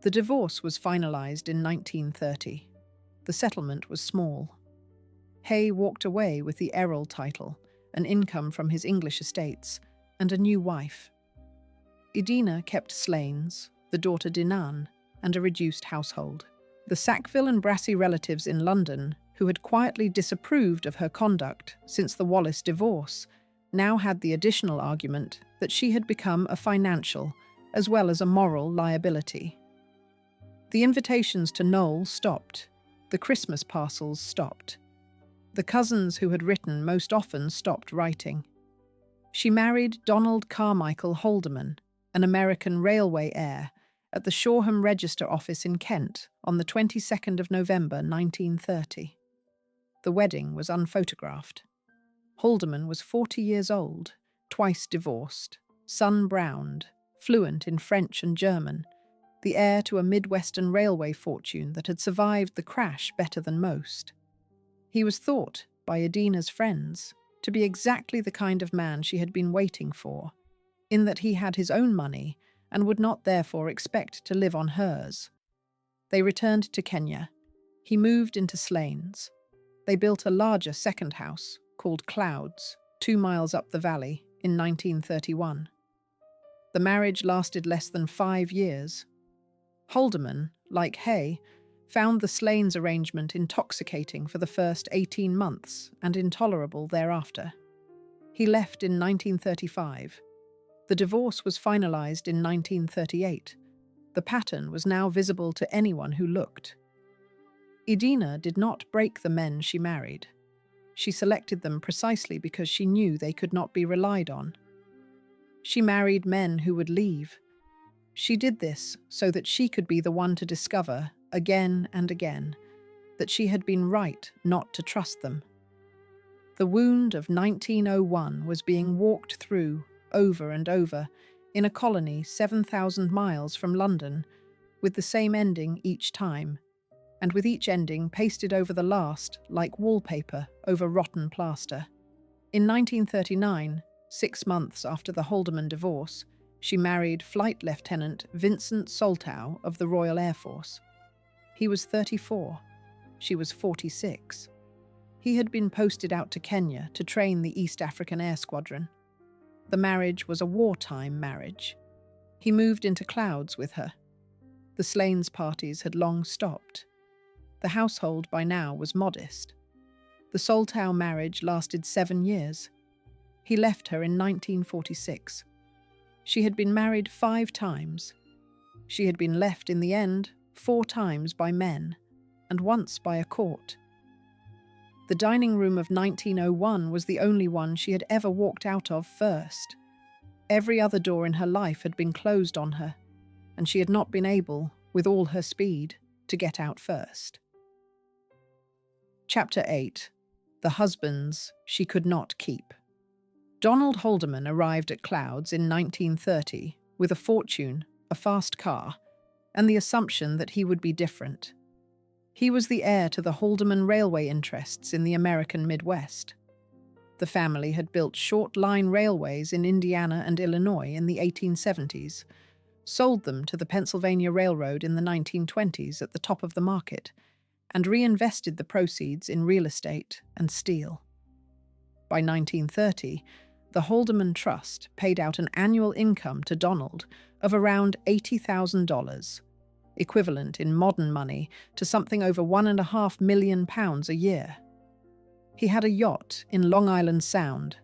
The divorce was finalised in 1930. The settlement was small. Hay walked away with the Erroll title, an income from his English estates, and a new wife. Idina kept Slains, the daughter Dinan, and a reduced household. The Sackville and Brassey relatives in London, who had quietly disapproved of her conduct since the Wallace divorce, now had the additional argument that she had become a financial as well as a moral liability. The invitations to Knole stopped. The Christmas parcels stopped. The cousins who had written most often stopped writing. She married Donald Carmichael Haldeman, an American railway heir, at the Shoreham Register Office in Kent on the 22nd of November 1930. The wedding was unphotographed. Haldeman was 40 years old, twice divorced, sun-browned, fluent in French and German, the heir to a Midwestern railway fortune that had survived the crash better than most. He was thought, by Idina's friends, to be exactly the kind of man she had been waiting for, in that he had his own money and would not therefore expect to live on hers. They returned to Kenya. He moved into Slains. They built a larger second house, called Clouds, 2 miles up the valley, in 1931. The marriage lasted less than 5 years. Haldeman, like Hay, found the Slains arrangement intoxicating for the first 18 months and intolerable thereafter. He left in 1935. The divorce was finalised in 1938. The pattern was now visible to anyone who looked. Idina did not break the men she married. She selected them precisely because she knew they could not be relied on. She married men who would leave. She did this so that she could be the one to discover, again and again, that she had been right not to trust them. The wound of 1901 was being walked through, over and over, in a colony 7,000 miles from London, with the same ending each time, and with each ending pasted over the last like wallpaper over rotten plaster. In 1939, 6 months after the Haldeman divorce, she married Flight Lieutenant Vincent Soltau of the Royal Air Force. He was 34. She was 46. He had been posted out to Kenya to train the East African Air Squadron. The marriage was a wartime marriage. He moved into Clouds with her. The Slains parties had long stopped. The household by now was modest. The Soltau marriage lasted 7 years. He left her in 1946. She had been married 5 times. She had been left in the end 4 times by men, and once by a court. The dining room of 1901 was the only one she had ever walked out of first. Every other door in her life had been closed on her, and she had not been able, with all her speed, to get out first. Chapter 8. The Husbands She Could Not Keep. Donald Haldeman arrived at Clouds in 1930 with a fortune, a fast car, and the assumption that he would be different. He was the heir to the Haldeman railway interests in the American Midwest. The family had built short-line railways in Indiana and Illinois in the 1870s, sold them to the Pennsylvania Railroad in the 1920s at the top of the market, and reinvested the proceeds in real estate and steel. By 1930, the Haldeman Trust paid out an annual income to Donald of around $80,000, equivalent in modern money to something over £1.5 million a year. He had a yacht in Long Island Sound.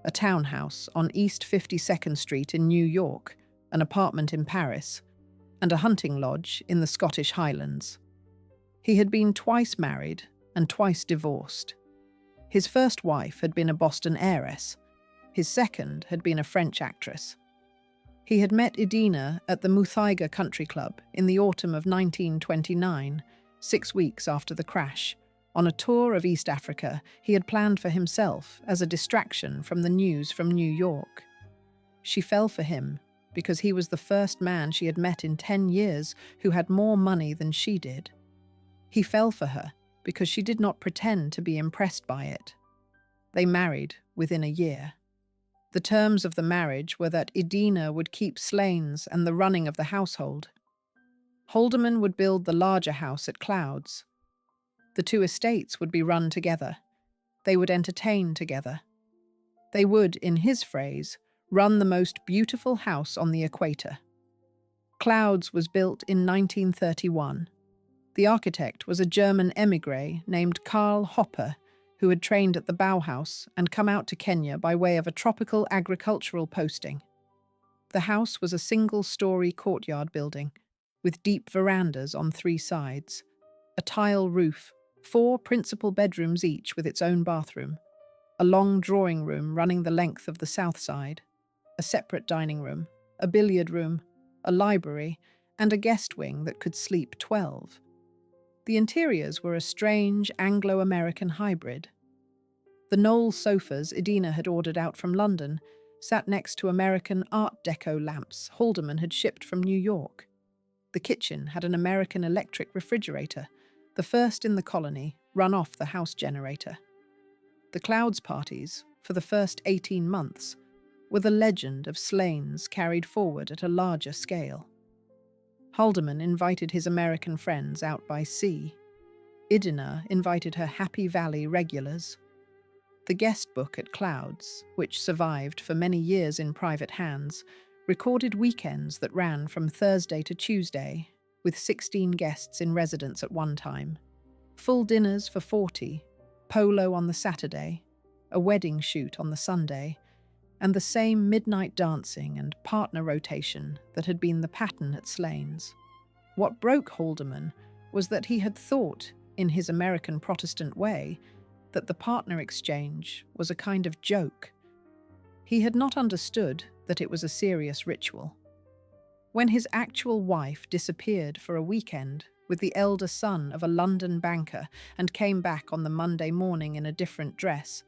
a townhouse on East 52nd Street in New York, an apartment in Paris, and a hunting lodge in the Scottish Highlands. He had been twice married and twice divorced. His first wife had been a Boston heiress. His second had been a French actress. He had met Idina at the Muthaiga Country Club in the autumn of 1929, 6 weeks after the crash. On a tour of East Africa he had planned for himself as a distraction from the news from New York. She fell for him because he was the first man she had met in 10 years who had more money than she did. He fell for her because she did not pretend to be impressed by it. They married within a year. The terms of the marriage were that Idina would keep Slains and the running of the household. Haldeman would build the larger house at Clouds. The two estates would be run together. They would entertain together. They would, in his phrase, run the most beautiful house on the equator. Clouds was built in 1931. The architect was a German émigré named Karl Hopper, who had trained at the Bauhaus and come out to Kenya by way of a tropical agricultural posting. The house was a single-story courtyard building, with deep verandas on 3 sides, a tile roof, 4 principal bedrooms each with its own bathroom, a long drawing room running the length of the south side, a separate dining room, a billiard room, a library, and a guest wing that could sleep 12. The interiors were a strange Anglo-American hybrid. The Knole sofas Idina had ordered out from London sat next to American Art Deco lamps Haldeman had shipped from New York. The kitchen had an American electric refrigerator, the first in the colony, run off the house generator. The Clouds parties, for the first 18 months, were the legend of Slains carried forward at a larger scale. Haldeman invited his American friends out by sea. Idina invited her Happy Valley regulars. The guest book at Clouds, which survived for many years in private hands, recorded weekends that ran from Thursday to Tuesday, with 16 guests in residence at one time, full dinners for 40, polo on the Saturday, a wedding shoot on the Sunday, and the same midnight dancing and partner rotation that had been the pattern at Slains. What broke Haldeman was that he had thought, in his American Protestant way, that the partner exchange was a kind of joke. He had not understood that it was a serious ritual. When his actual wife disappeared for a weekend with the elder son of a London banker and came back on the Monday morning in a different dress,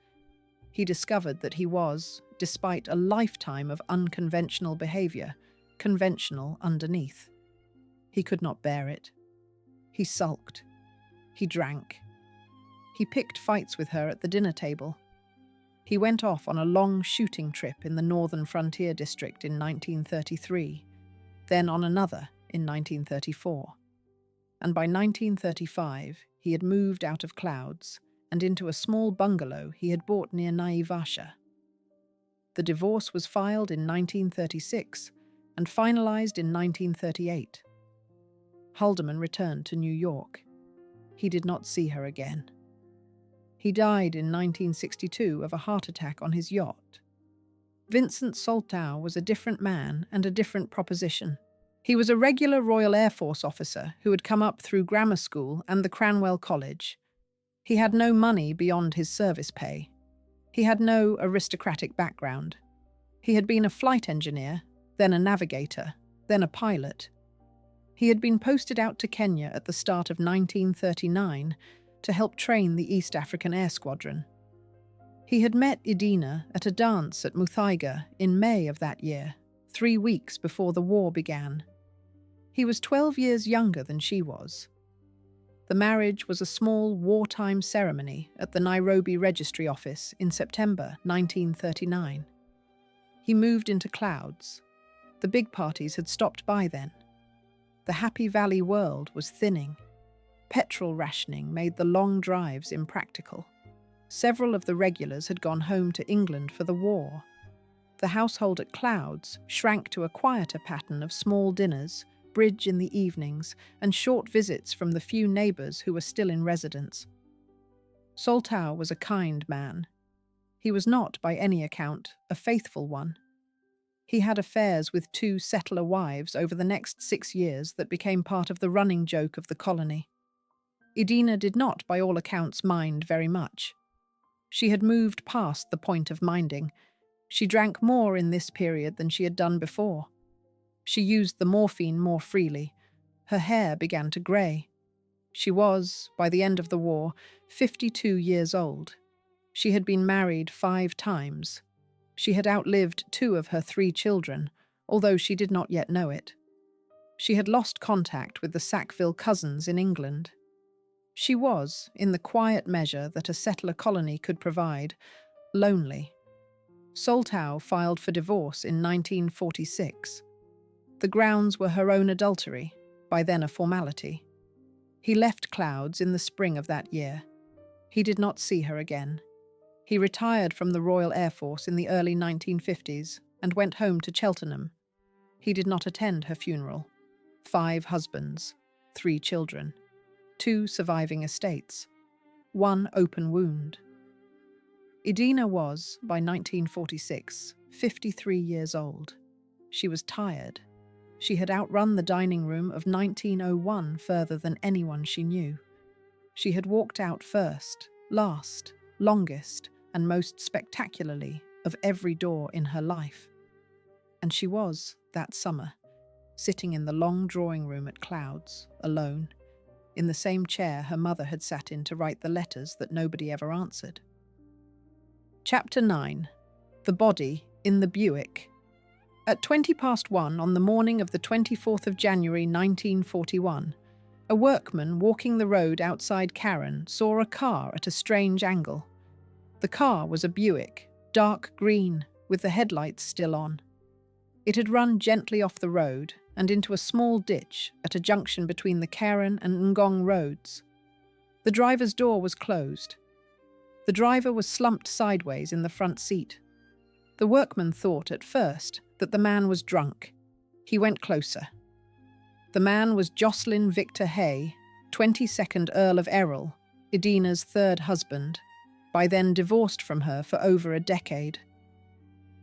he discovered that he was, despite a lifetime of unconventional behavior, conventional underneath. He could not bear it. He sulked. He drank. He picked fights with her at the dinner table. He went off on a long shooting trip in the Northern Frontier District in 1933, then on another in 1934. And by 1935, he had moved out of Clouds and into a small bungalow he had bought near Naivasha. The divorce was filed in 1936 and finalized in 1938. Haldeman returned to New York. He did not see her again. He died in 1962 of a heart attack on his yacht. Vincent Soltau was a different man and a different proposition. He was a regular Royal Air Force officer who had come up through grammar school and the Cranwell College. He had no money beyond his service pay. He had no aristocratic background. He had been a flight engineer, then a navigator, then a pilot. He had been posted out to Kenya at the start of 1939 to help train the East African Air Squadron. He had met Idina at a dance at Muthaiga in May of that year, 3 weeks before the war began. He was 12 years younger than she was. The marriage was a small wartime ceremony at the Nairobi Registry Office in September 1939. He moved into Clouds. The big parties had stopped by then. The Happy Valley world was thinning. Petrol rationing made the long drives impractical. Several of the regulars had gone home to England for the war. The household at Clouds shrank to a quieter pattern of small dinners, bridge in the evenings, and short visits from the few neighbours who were still in residence. Soltau was a kind man. He was not, by any account, a faithful one. He had affairs with 2 settler wives over the next 6 years that became part of the running joke of the colony. Idina did not, by all accounts, mind very much. She had moved past the point of minding. She drank more in this period than she had done before. She used the morphine more freely. Her hair began to grey. She was, by the end of the war, 52 years old. She had been married 5 times. She had outlived 2 of her 3 children, although she did not yet know it. She had lost contact with the Sackville cousins in England. She was, in the quiet measure that a settler colony could provide, lonely. Soltau filed for divorce in 1946. The grounds were her own adultery, by then a formality. He left Clouds in the spring of that year. He did not see her again. He retired from the Royal Air Force in the early 1950s and went home to Cheltenham. He did not attend her funeral. 5 husbands, 3 children, 2 surviving estates, 1 open wound. Idina was, by 1946, 53 years old. She was tired. She had outrun the dining room of 1901 further than anyone she knew. She had walked out first, last, longest, and most spectacularly of every door in her life. And she was, that summer, sitting in the long drawing room at Clouds, alone, in the same chair her mother had sat in to write the letters that nobody ever answered. Chapter 9. The Body in the Buick. At 1:20 on the morning of the 24th of January 1941, a workman walking the road outside Karen saw a car at a strange angle. The car was a Buick, dark green, with the headlights still on. It had run gently off the road and into a small ditch at a junction between the Karen and Ngong roads. The driver's door was closed. The driver was slumped sideways in the front seat. The workman thought at first that the man was drunk. He went closer. The man was Jocelyn Victor Hay, 22nd Earl of Erroll, Idina's 3rd husband, by then divorced from her for over a decade.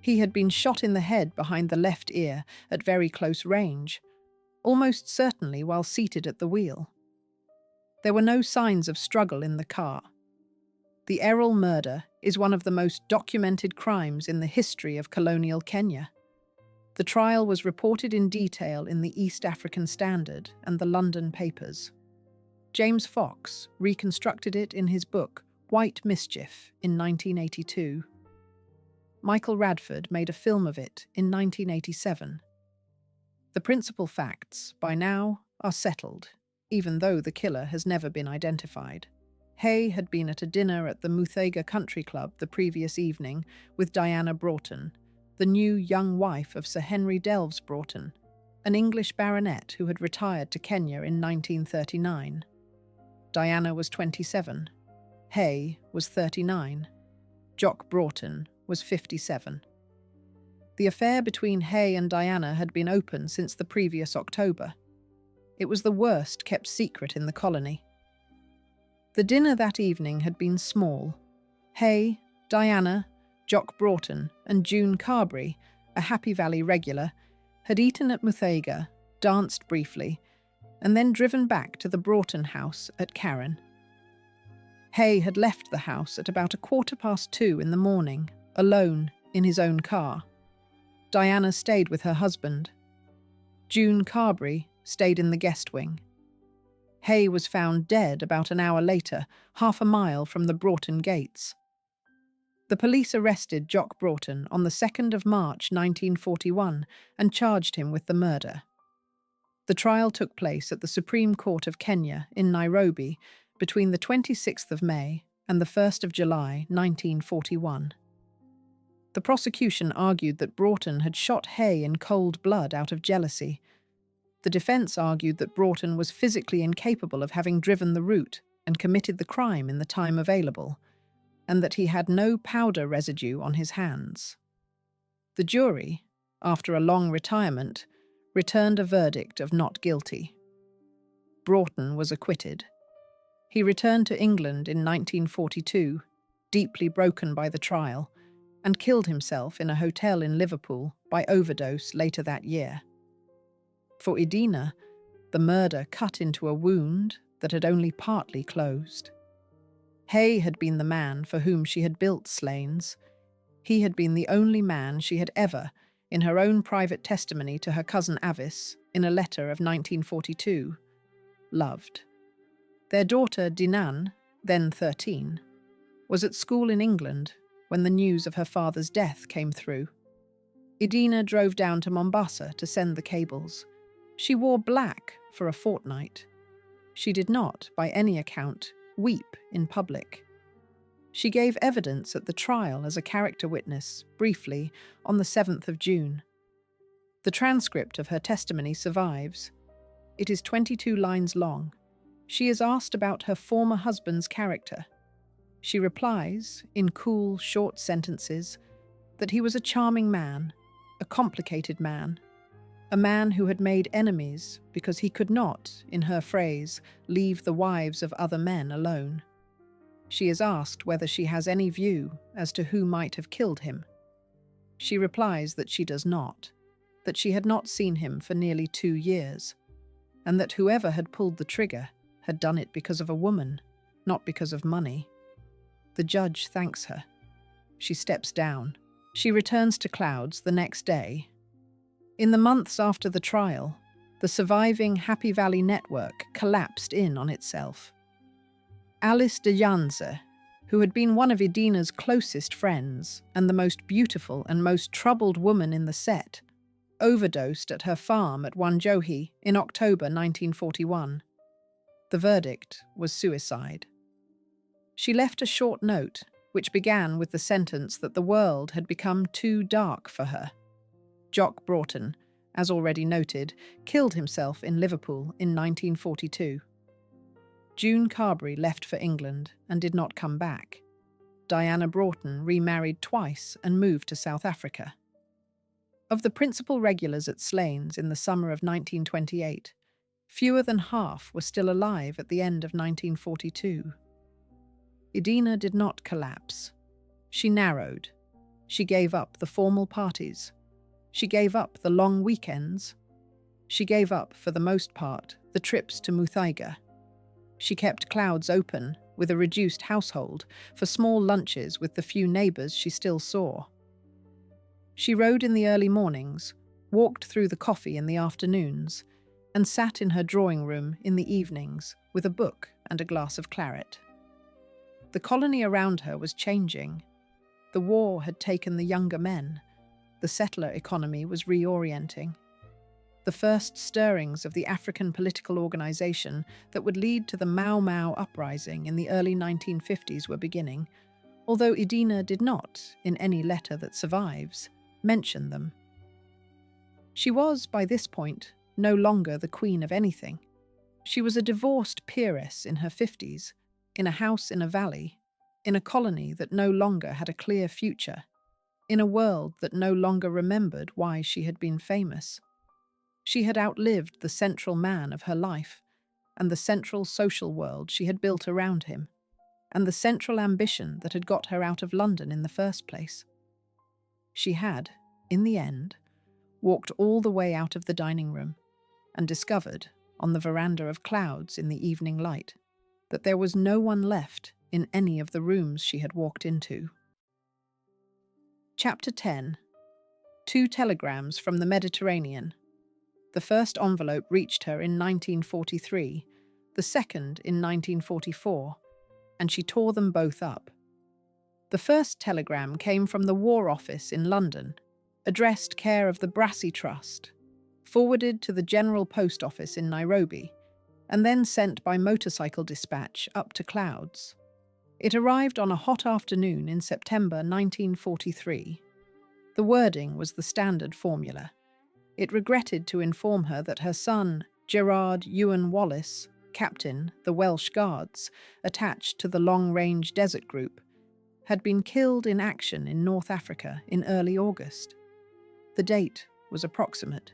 He had been shot in the head behind the left ear at very close range, almost certainly while seated at the wheel. There were no signs of struggle in the car. The Erroll murder is one of the most documented crimes in the history of colonial Kenya. The trial was reported in detail in the East African Standard and the London papers. James Fox reconstructed it in his book White Mischief in 1982. Michael Radford made a film of it in 1987. The principal facts, by now, are settled, even though the killer has never been identified. Hay had been at a dinner at the Muthaiga Country Club the previous evening with Diana Broughton, the new young wife of Sir Henry Delves Broughton, an English baronet who had retired to Kenya in 1939. Diana was 27. Hay was 39. Jock Broughton was 57. The affair between Hay and Diana had been open since the previous October. It was the worst kept secret in the colony. The dinner that evening had been small. Hay, Diana, Jock Broughton, and June Carberry, a Happy Valley regular, had eaten at Muthaiga, danced briefly, and then driven back to the Broughton house at Karen. Hay had left the house at about 2:15 in the morning, alone, in his own car. Diana stayed with her husband. June Carberry stayed in the guest wing. Hay was found dead about an hour later, half a mile from the Broughton gates. The police arrested Jock Broughton on the 2nd of March 1941 and charged him with the murder. The trial took place at the Supreme Court of Kenya in Nairobi between the 26th of May and the 1st of July 1941. The prosecution argued that Broughton had shot Hay in cold blood out of jealousy. The defence argued that Broughton was physically incapable of having driven the route and committed the crime in the time available, and that he had no powder residue on his hands. The jury, after a long retirement, returned a verdict of not guilty. Broughton was acquitted. He returned to England in 1942, deeply broken by the trial, and killed himself in a hotel in Liverpool by overdose later that year. For Idina, the murder cut into a wound that had only partly closed. Hay had been the man for whom she had built Slains. He had been the only man she had ever, in her own private testimony to her cousin Avis in a letter of 1942, loved. Their daughter Dinan, then 13, was at school in England when the news of her father's death came through. Idina drove down to Mombasa to send the cables. She wore black for a fortnight. She did not, by any account, weep in public. She gave evidence at the trial as a character witness, briefly, on the 7th of June. The transcript of her testimony survives. It is 22 lines long. She is asked about her former husband's character. She replies, in cool, short sentences, that he was a charming man, a complicated man, a man who had made enemies because he could not, in her phrase, leave the wives of other men alone. She is asked whether she has any view as to who might have killed him. She replies that she does not, that she had not seen him for nearly 2 years, and that whoever had pulled the trigger had done it because of a woman, not because of money. The judge thanks her. She steps down. She returns to Clouds the next day. In the months after the trial, the surviving Happy Valley network collapsed in on itself. Alice de Janse, who had been one of Idina's closest friends and the most beautiful and most troubled woman in the set, overdosed at her farm at Wanjohi in October 1941. The verdict was suicide. She left a short note, which began with the sentence that the world had become too dark for her. Jock Broughton, as already noted, killed himself in Liverpool in 1942. June Carberry left for England and did not come back. Diana Broughton remarried twice and moved to South Africa. Of the principal regulars at Slains in the summer of 1928, fewer than half were still alive at the end of 1942. Idina did not collapse. She narrowed. She gave up the formal parties. She gave up the long weekends. She gave up, for the most part, the trips to Muthaiga. She kept Clouds open, with a reduced household, for small lunches with the few neighbours she still saw. She rode in the early mornings, walked through the coffee in the afternoons, and sat in her drawing room in the evenings with a book and a glass of claret. The colony around her was changing. The war had taken the younger men. The settler economy was reorienting. The first stirrings of the African political organisation that would lead to the Mau Mau uprising in the early 1950s were beginning, although Idina did not, in any letter that survives, mention them. She was, by this point, no longer the queen of anything. She was a divorced peeress in her 50s, in a house in a valley, in a colony that no longer had a clear future, in a world that no longer remembered why she had been famous. She had outlived the central man of her life, and the central social world she had built around him, and the central ambition that had got her out of London in the first place. She had, in the end, walked all the way out of the dining room, and discovered, on the veranda of Clouds in the evening light, that there was no one left in any of the rooms she had walked into. Chapter 10. 2 telegrams from the Mediterranean. The first envelope reached her in 1943, the second in 1944, and she tore them both up. The first telegram came from the War Office in London, addressed care of the Brassey Trust, forwarded to the General Post Office in Nairobi, and then sent by motorcycle dispatch up to Clouds. It arrived on a hot afternoon in September 1943. The wording was the standard formula. It regretted to inform her that her son, Gerard Euan Wallace, captain, the Welsh Guards, attached to the Long-Range Desert Group, had been killed in action in North Africa in early August. The date was approximate.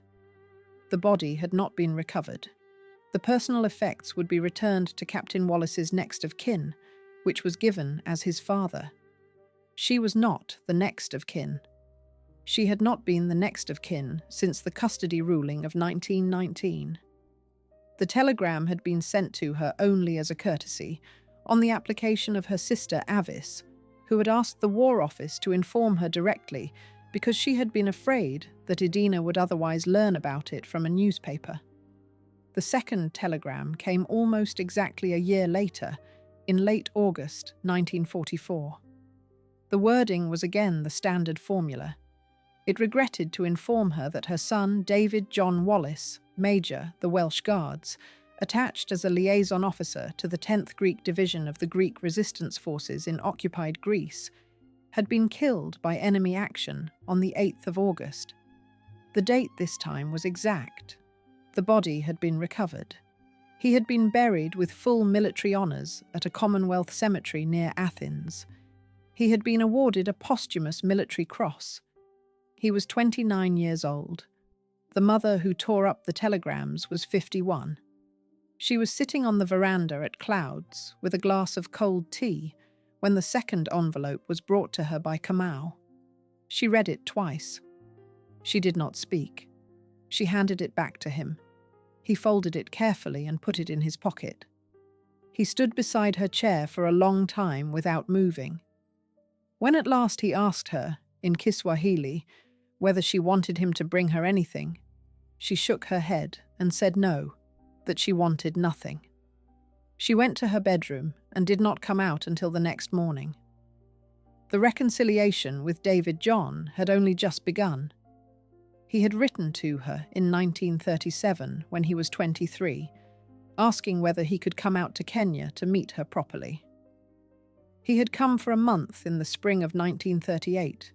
The body had not been recovered. The personal effects would be returned to Captain Wallace's next of kin, which was given as his father. She was not the next of kin. She had not been the next of kin since the custody ruling of 1919. The telegram had been sent to her only as a courtesy, on the application of her sister Avis, who had asked the War Office to inform her directly because she had been afraid that Idina would otherwise learn about it from a newspaper. The second telegram came almost exactly a year later, in late August 1944. The wording was again the standard formula. It regretted to inform her that her son, David John Wallace, Major, the Welsh Guards, attached as a liaison officer to the 10th Greek Division of the Greek Resistance Forces in occupied Greece, had been killed by enemy action on the 8th of August. The date this time was exact. The body had been recovered. He had been buried with full military honours at a Commonwealth cemetery near Athens. He had been awarded a posthumous military cross. He was 29 years old. The mother who tore up the telegrams was 51. She was sitting on the veranda at Clouds with a glass of cold tea when the second envelope was brought to her by Kamau. She read it twice. She did not speak. She handed it back to him. He folded it carefully and put it in his pocket. He stood beside her chair for a long time without moving. When at last he asked her, in Kiswahili, whether she wanted him to bring her anything, she shook her head and said no, that she wanted nothing. She went to her bedroom and did not come out until the next morning. The reconciliation with David John had only just begun. He had written to her in 1937 when he was 23, asking whether he could come out to Kenya to meet her properly. He had come for a month in the spring of 1938.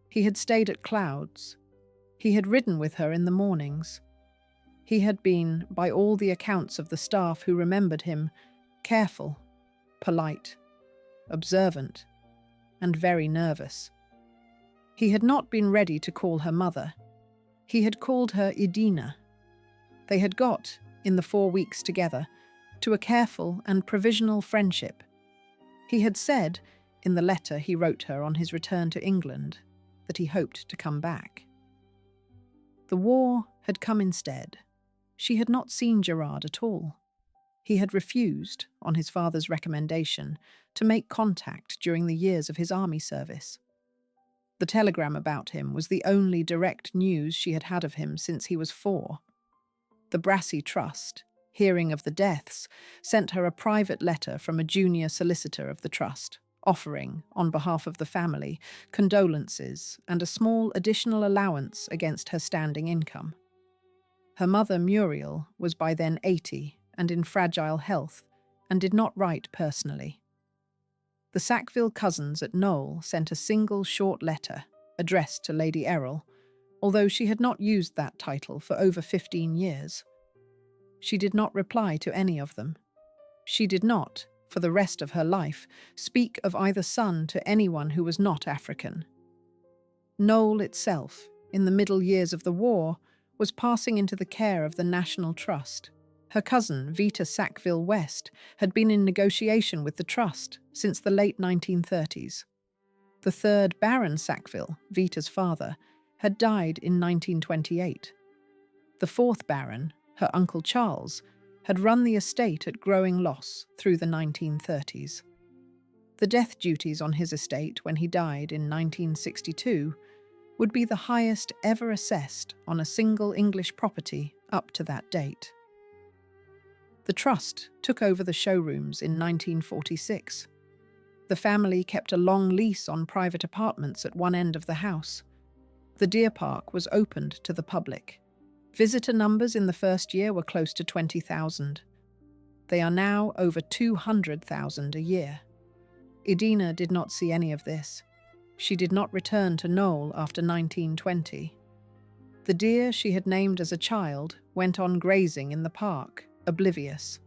He had stayed at Clouds. He had ridden with her in the mornings. He had been, by all the accounts of the staff who remembered him, careful, polite, observant, and very nervous. He had not been ready to call her mother. He had called her Idina. They had got, in the 4 weeks together, to a careful and provisional friendship. He had said, in the letter he wrote her on his return to England, that he hoped to come back. The war had come instead. She had not seen Gerard at all. He had refused, on his father's recommendation, to make contact during the years of his army service. The telegram about him was the only direct news she had had of him since he was 4. The Brassey Trust, hearing of the deaths, sent her a private letter from a junior solicitor of the trust, offering, on behalf of the family, condolences and a small additional allowance against her standing income. Her mother, Muriel, was by then 80 and in fragile health, and did not write personally. The Sackville cousins at Knole sent a single short letter, addressed to Lady Erroll, although she had not used that title for over 15 years. She did not reply to any of them. She did not, for the rest of her life, speak of either son to anyone who was not African. Knole itself, in the middle years of the war, was passing into the care of the National Trust. Her cousin, Vita Sackville West, had been in negotiation with the Trust since the late 1930s. The 3rd Baron Sackville, Vita's father, had died in 1928. The 4th Baron, her Uncle Charles, had run the estate at growing loss through the 1930s. The death duties on his estate when he died in 1962 would be the highest ever assessed on a single English property up to that date. The Trust took over the showrooms in 1946. The family kept a long lease on private apartments at one end of the house. The deer park was opened to the public. Visitor numbers in the first year were close to 20,000. They are now over 200,000 a year. Idina did not see any of this. She did not return to Knole after 1920. The deer she had named as a child went on grazing in the park, oblivious.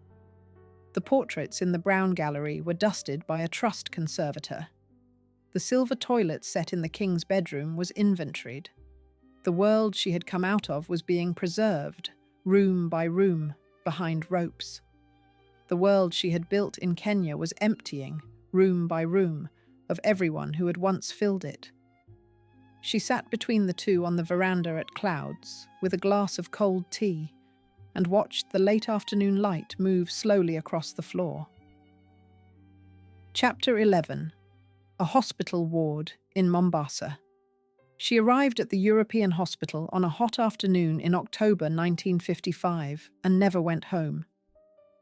The portraits in the Brown Gallery were dusted by a trust conservator. The silver toilet set in the king's bedroom was inventoried. The world she had come out of was being preserved, room by room, behind ropes. The world she had built in Kenya was emptying, room by room, of everyone who had once filled it. She sat between the two on the veranda at Clouds with a glass of cold tea and watched the late afternoon light move slowly across the floor. Chapter 11. A hospital ward in Mombasa. She arrived at the European hospital on a hot afternoon in October 1955 and never went home.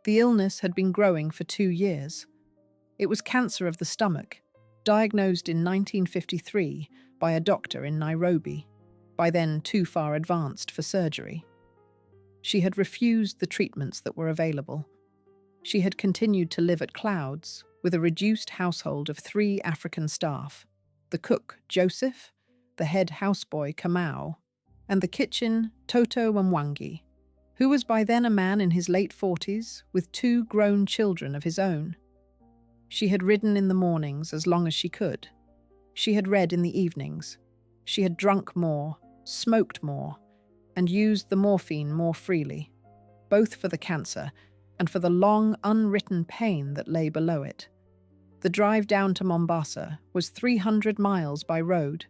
The illness had been growing for 2 years. It was cancer of the stomach, diagnosed in 1953 by a doctor in Nairobi, by then too far advanced for surgery. She had refused the treatments that were available. She had continued to live at Clouds with a reduced household of 3 African staff, the cook, Joseph, the head houseboy, Kamau, and the kitchen, Toto Mwangi, who was by then a man in his late 40s with 2 grown children of his own. She had ridden in the mornings as long as she could. She had read in the evenings. She had drunk more, smoked more, and used the morphine more freely, both for the cancer and for the long, unwritten pain that lay below it. The drive down to Mombasa was 300 miles by road.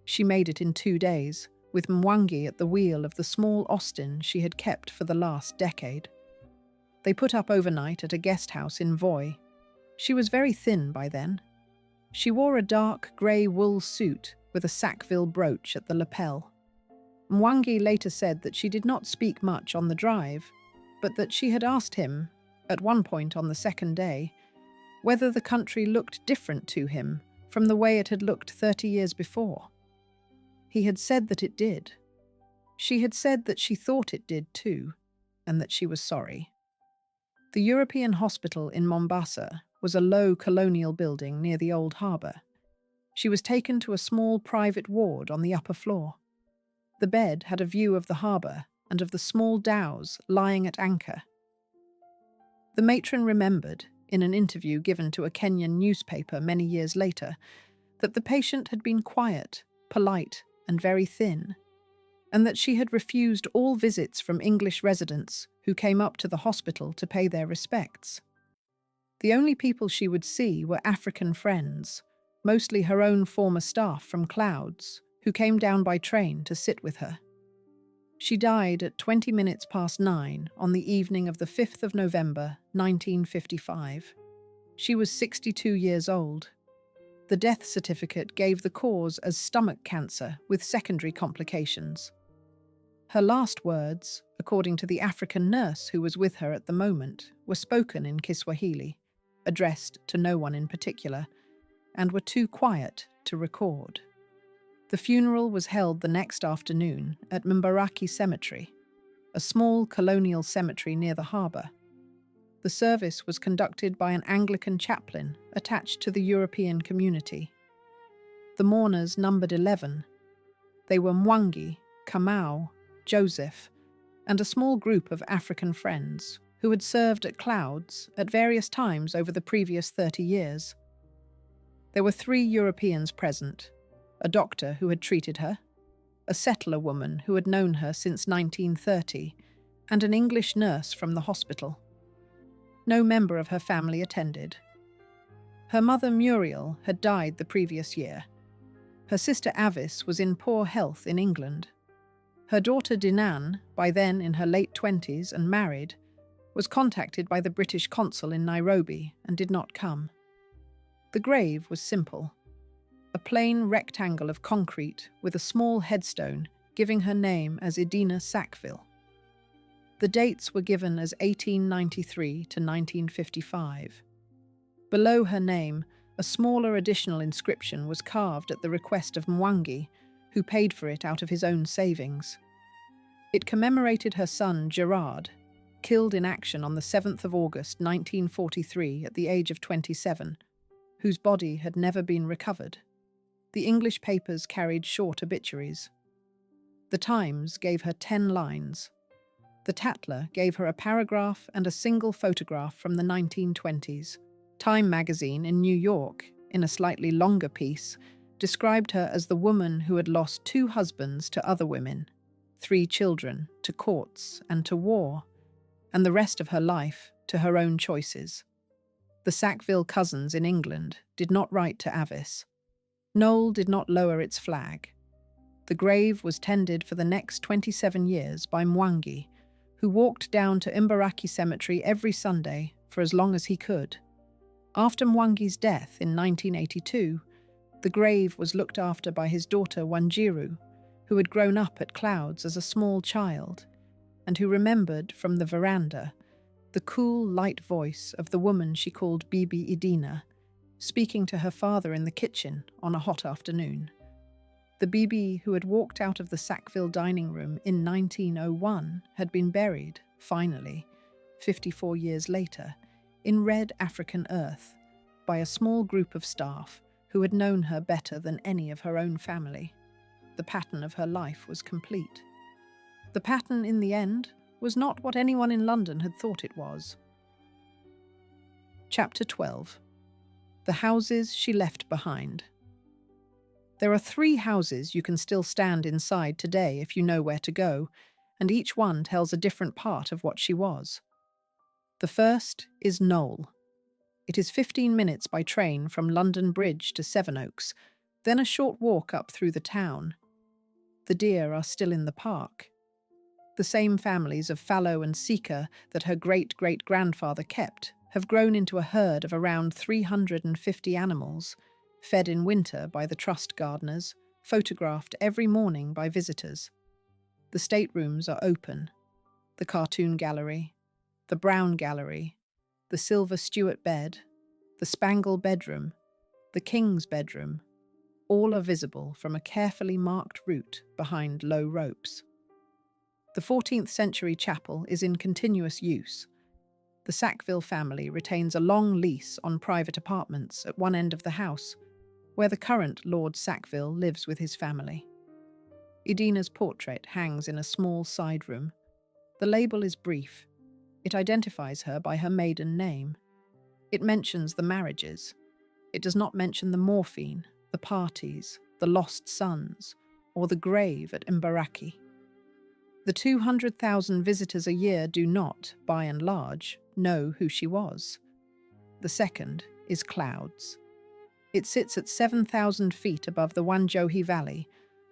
She made it in 2 days, with Mwangi at the wheel of the small Austin she had kept for the last decade. They put up overnight at a guest house in Voi. She was very thin by then. She wore a dark grey wool suit with a Sackville brooch at the lapel. Mwangi later said that she did not speak much on the drive, but that she had asked him, at one point on the second day, whether the country looked different to him from the way it had looked 30 years before. He had said that it did. She had said that she thought it did too, and that she was sorry. The European hospital in Mombasa was a low colonial building near the old harbour. She was taken to a small private ward on the upper floor. The bed had a view of the harbour and of the small dhows lying at anchor. The matron remembered, in an interview given to a Kenyan newspaper many years later, that the patient had been quiet, polite, and very thin, and that she had refused all visits from English residents who came up to the hospital to pay their respects. The only people she would see were African friends, mostly her own former staff from Clouds, who came down by train to sit with her. She died at 20 minutes past 9 on the evening of the 5th of November, 1955. She was 62 years old. The death certificate gave the cause as stomach cancer with secondary complications. Her last words, according to the African nurse who was with her at the moment, were spoken in Kiswahili, addressed to no one in particular, and were too quiet to record. The funeral was held the next afternoon at Mbaraki Cemetery, a small colonial cemetery near the harbour. The service was conducted by an Anglican chaplain attached to the European community. The mourners numbered 11. They were Mwangi, Kamau, Joseph, and a small group of African friends who had served at Clouds at various times over the previous 30 years. There were 3 Europeans present: a doctor who had treated her, a settler woman who had known her since 1930, and an English nurse from the hospital. No member of her family attended. Her mother, Muriel, had died the previous year. Her sister Avis was in poor health in England. Her daughter Dinan, by then in her late 20s and married, was contacted by the British consul in Nairobi and did not come. The grave was simple: a plain rectangle of concrete with a small headstone giving her name as Idina Sackville. The dates were given as 1893 to 1955. Below her name, a smaller additional inscription was carved at the request of Mwangi, who paid for it out of his own savings. It commemorated her son, Gerard, killed in action on the 7th of August 1943 at the age of 27, whose body had never been recovered. The English papers carried short obituaries. The Times gave her 10 lines. The Tatler gave her a paragraph and a single photograph from the 1920s. Time magazine in New York, in a slightly longer piece, described her as the woman who had lost 2 husbands to other women, 3 children to courts and to war, and the rest of her life to her own choices. The Sackville cousins in England did not write to Avis. Knole did not lower its flag. The grave was tended for the next 27 years by Mwangi, who walked down to Mbaraki Cemetery every Sunday for as long as he could. After Mwangi's death in 1982, the grave was looked after by his daughter Wanjiru, who had grown up at Clouds as a small child, and who remembered from the veranda the cool, light voice of the woman she called Lady Idina, speaking to her father in the kitchen on a hot afternoon. The Bibi who had walked out of the Sackville dining room in 1901 had been buried, finally, 54 years later, in red African earth, by a small group of staff who had known her better than any of her own family. The pattern of her life was complete. The pattern, in the end, was not what anyone in London had thought it was. Chapter 12. The houses she left behind. There are 3 houses you can still stand inside today if you know where to go, and each one tells a different part of what she was. The first is Knole. It is 15 minutes by train from London Bridge to Sevenoaks, then a short walk up through the town. The deer are still in the park. The same families of fallow and sika that her great-great-grandfather kept have grown into a herd of around 350 animals, fed in winter by the trust gardeners, photographed every morning by visitors. The staterooms are open. The cartoon gallery, the brown gallery, the silver Stuart bed, the spangle bedroom, the king's bedroom, all are visible from a carefully marked route behind low ropes. The 14th century chapel is in continuous use. The Sackville family retains a long lease on private apartments at one end of the house, where the current Lord Sackville lives with his family. Idina's portrait hangs in a small side room. The label is brief. It identifies her by her maiden name. It mentions the marriages. It does not mention the morphine, the parties, the lost sons, or the grave at Mbaraki. The 200,000 visitors a year do not, by and large, know who she was. The second is Clouds. It sits at 7,000 feet above the Wanjohi Valley,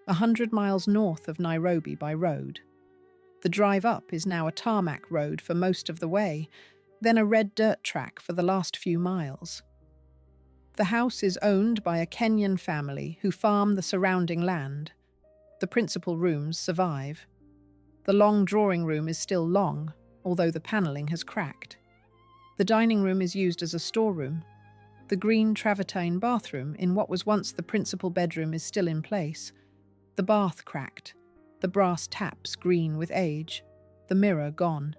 100 miles north of Nairobi by road. The drive up is now a tarmac road for most of the way, then a red dirt track for the last few miles. The house is owned by a Kenyan family who farm the surrounding land. The principal rooms survive. The long drawing room is still long, although the panelling has cracked. The dining room is used as a storeroom. The green travertine bathroom in what was once the principal bedroom is still in place. The bath cracked, the brass taps green with age, the mirror gone.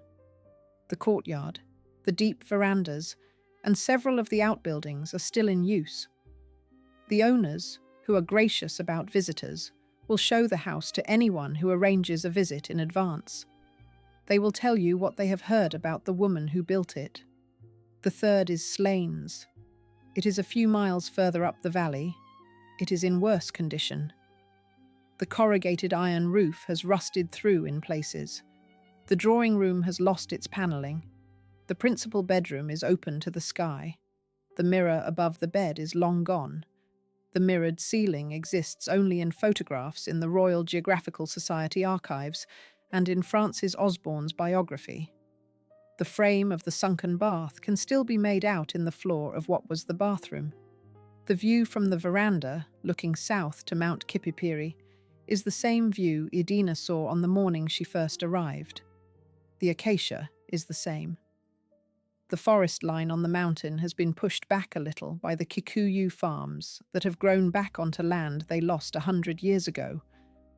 The courtyard, the deep verandas, and several of the outbuildings are still in use. The owners, who are gracious about visitors, will show the house to anyone who arranges a visit in advance. They will tell you what they have heard about the woman who built it. The third is Slains. It is a few miles further up the valley. It is in worse condition. The corrugated iron roof has rusted through in places. The drawing room has lost its panelling. The principal bedroom is open to the sky. The mirror above the bed is long gone. The mirrored ceiling exists only in photographs in the Royal Geographical Society archives and in Francis Osborne's biography. The frame of the sunken bath can still be made out in the floor of what was the bathroom. The view from the veranda, looking south to Mount Kipipiri, is the same view Idina saw on the morning she first arrived. The acacia is the same. The forest line on the mountain has been pushed back a little by the Kikuyu farms that have grown back onto land they lost 100 years ago,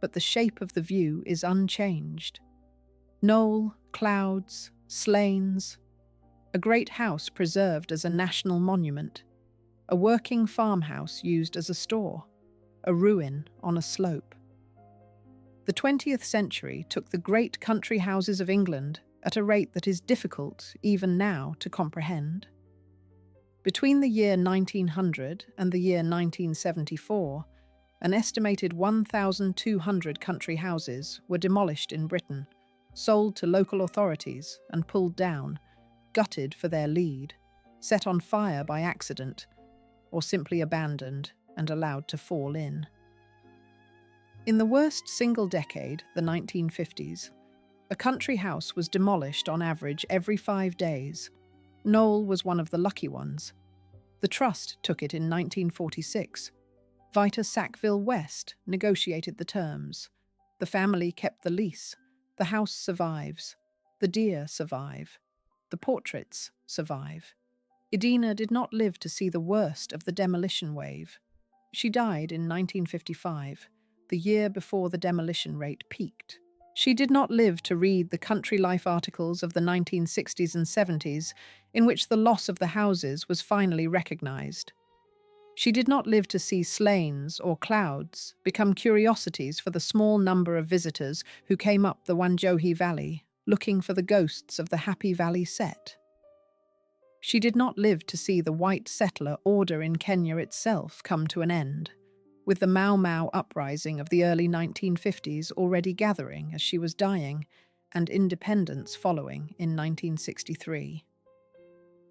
but the shape of the view is unchanged. Knole, Clouds, Slains. A great house preserved as a national monument. A working farmhouse used as a store. A ruin on a slope. The 20th century took the great country houses of England at a rate that is difficult, even now, to comprehend. Between the year 1900 and the year 1974, an estimated 1,200 country houses were demolished in Britain, sold to local authorities and pulled down, gutted for their lead. set on fire by accident, or simply abandoned and allowed to fall in. In the worst single decade, the 1950s, a country house was demolished on average every 5 days. Knole was one of the lucky ones. The trust took it in 1946. Vita Sackville West negotiated the terms. The family kept the lease. The house survives. The deer survive. The portraits survive. Idina did not live to see the worst of the demolition wave. She died in 1955, the year before the demolition rate peaked. She did not live to read the country life articles of the 1960s and 70s, in which the loss of the houses was finally recognized. She did not live to see slains or clouds become curiosities for the small number of visitors who came up the Wanjohi Valley, looking for the ghosts of the Happy Valley set. She did not live to see the white settler order in Kenya itself come to an end, with the Mau Mau uprising of the early 1950s already gathering as she was dying, and independence following in 1963.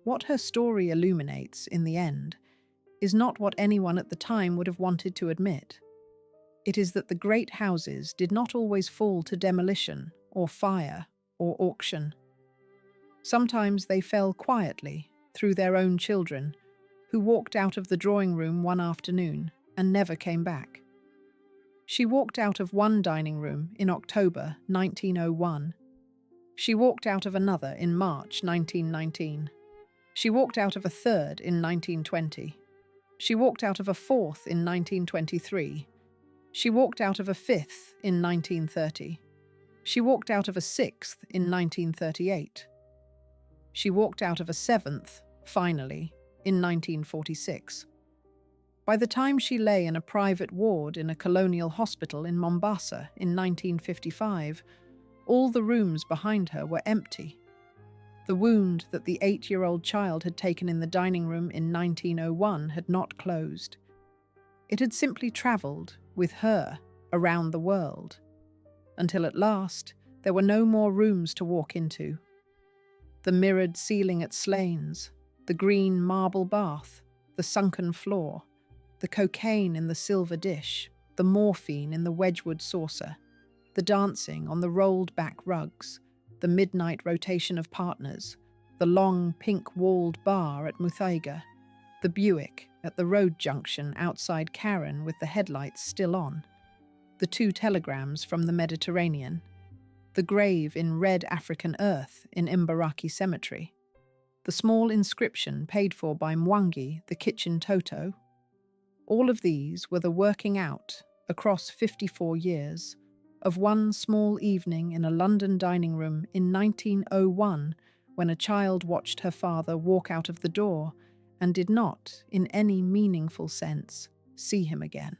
What her story illuminates, in the end, is not what anyone at the time would have wanted to admit. It is that the great houses did not always fall to demolition, or fire, or auction. Sometimes they fell quietly, through their own children, who walked out of the drawing room one afternoon and never came back. She walked out of one dining room in October 1901. She walked out of another in March 1919. She walked out of a third in 1920. She walked out of a fourth in 1923. She walked out of a fifth in 1930. She walked out of a sixth in 1938. She walked out of a seventh, finally, in 1946. By the time she lay in a private ward in a colonial hospital in Mombasa in 1955, all the rooms behind her were empty. The wound that the 8-year-old child had taken in the dining room in 1901 had not closed. It had simply travelled, with her, around the world, until at last there were no more rooms to walk into. The mirrored ceiling at Slains, the green marble bath, the sunken floor, the cocaine in the silver dish, the morphine in the Wedgwood saucer, the dancing on the rolled-back rugs, the midnight rotation of partners, the long pink-walled bar at Muthaiga, the Buick at the road junction outside Karen with the headlights still on, the 2 telegrams from the Mediterranean, the grave in red African earth in Mbaraki Cemetery, the small inscription paid for by Mwangi, the kitchen toto. All of these were the working out, across 54 years, of one small evening in a London dining room in 1901 when a child watched her father walk out of the door and did not, in any meaningful sense, see him again.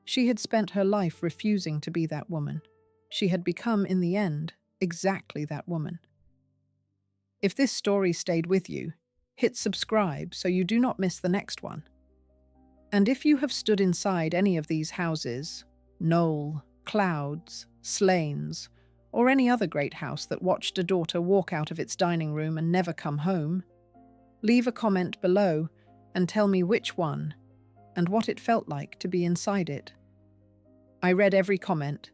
She had spent her life refusing to be that woman. She had become, in the end, exactly that woman. If this story stayed with you, hit subscribe so you do not miss the next one. And if you have stood inside any of these houses, Knole, Clouds, Slains, or any other great house that watched a daughter walk out of its dining room and never come home, leave a comment below and tell me which one and what it felt like to be inside it. I read every comment,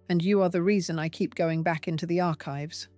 and you are the reason I keep going back into the archives.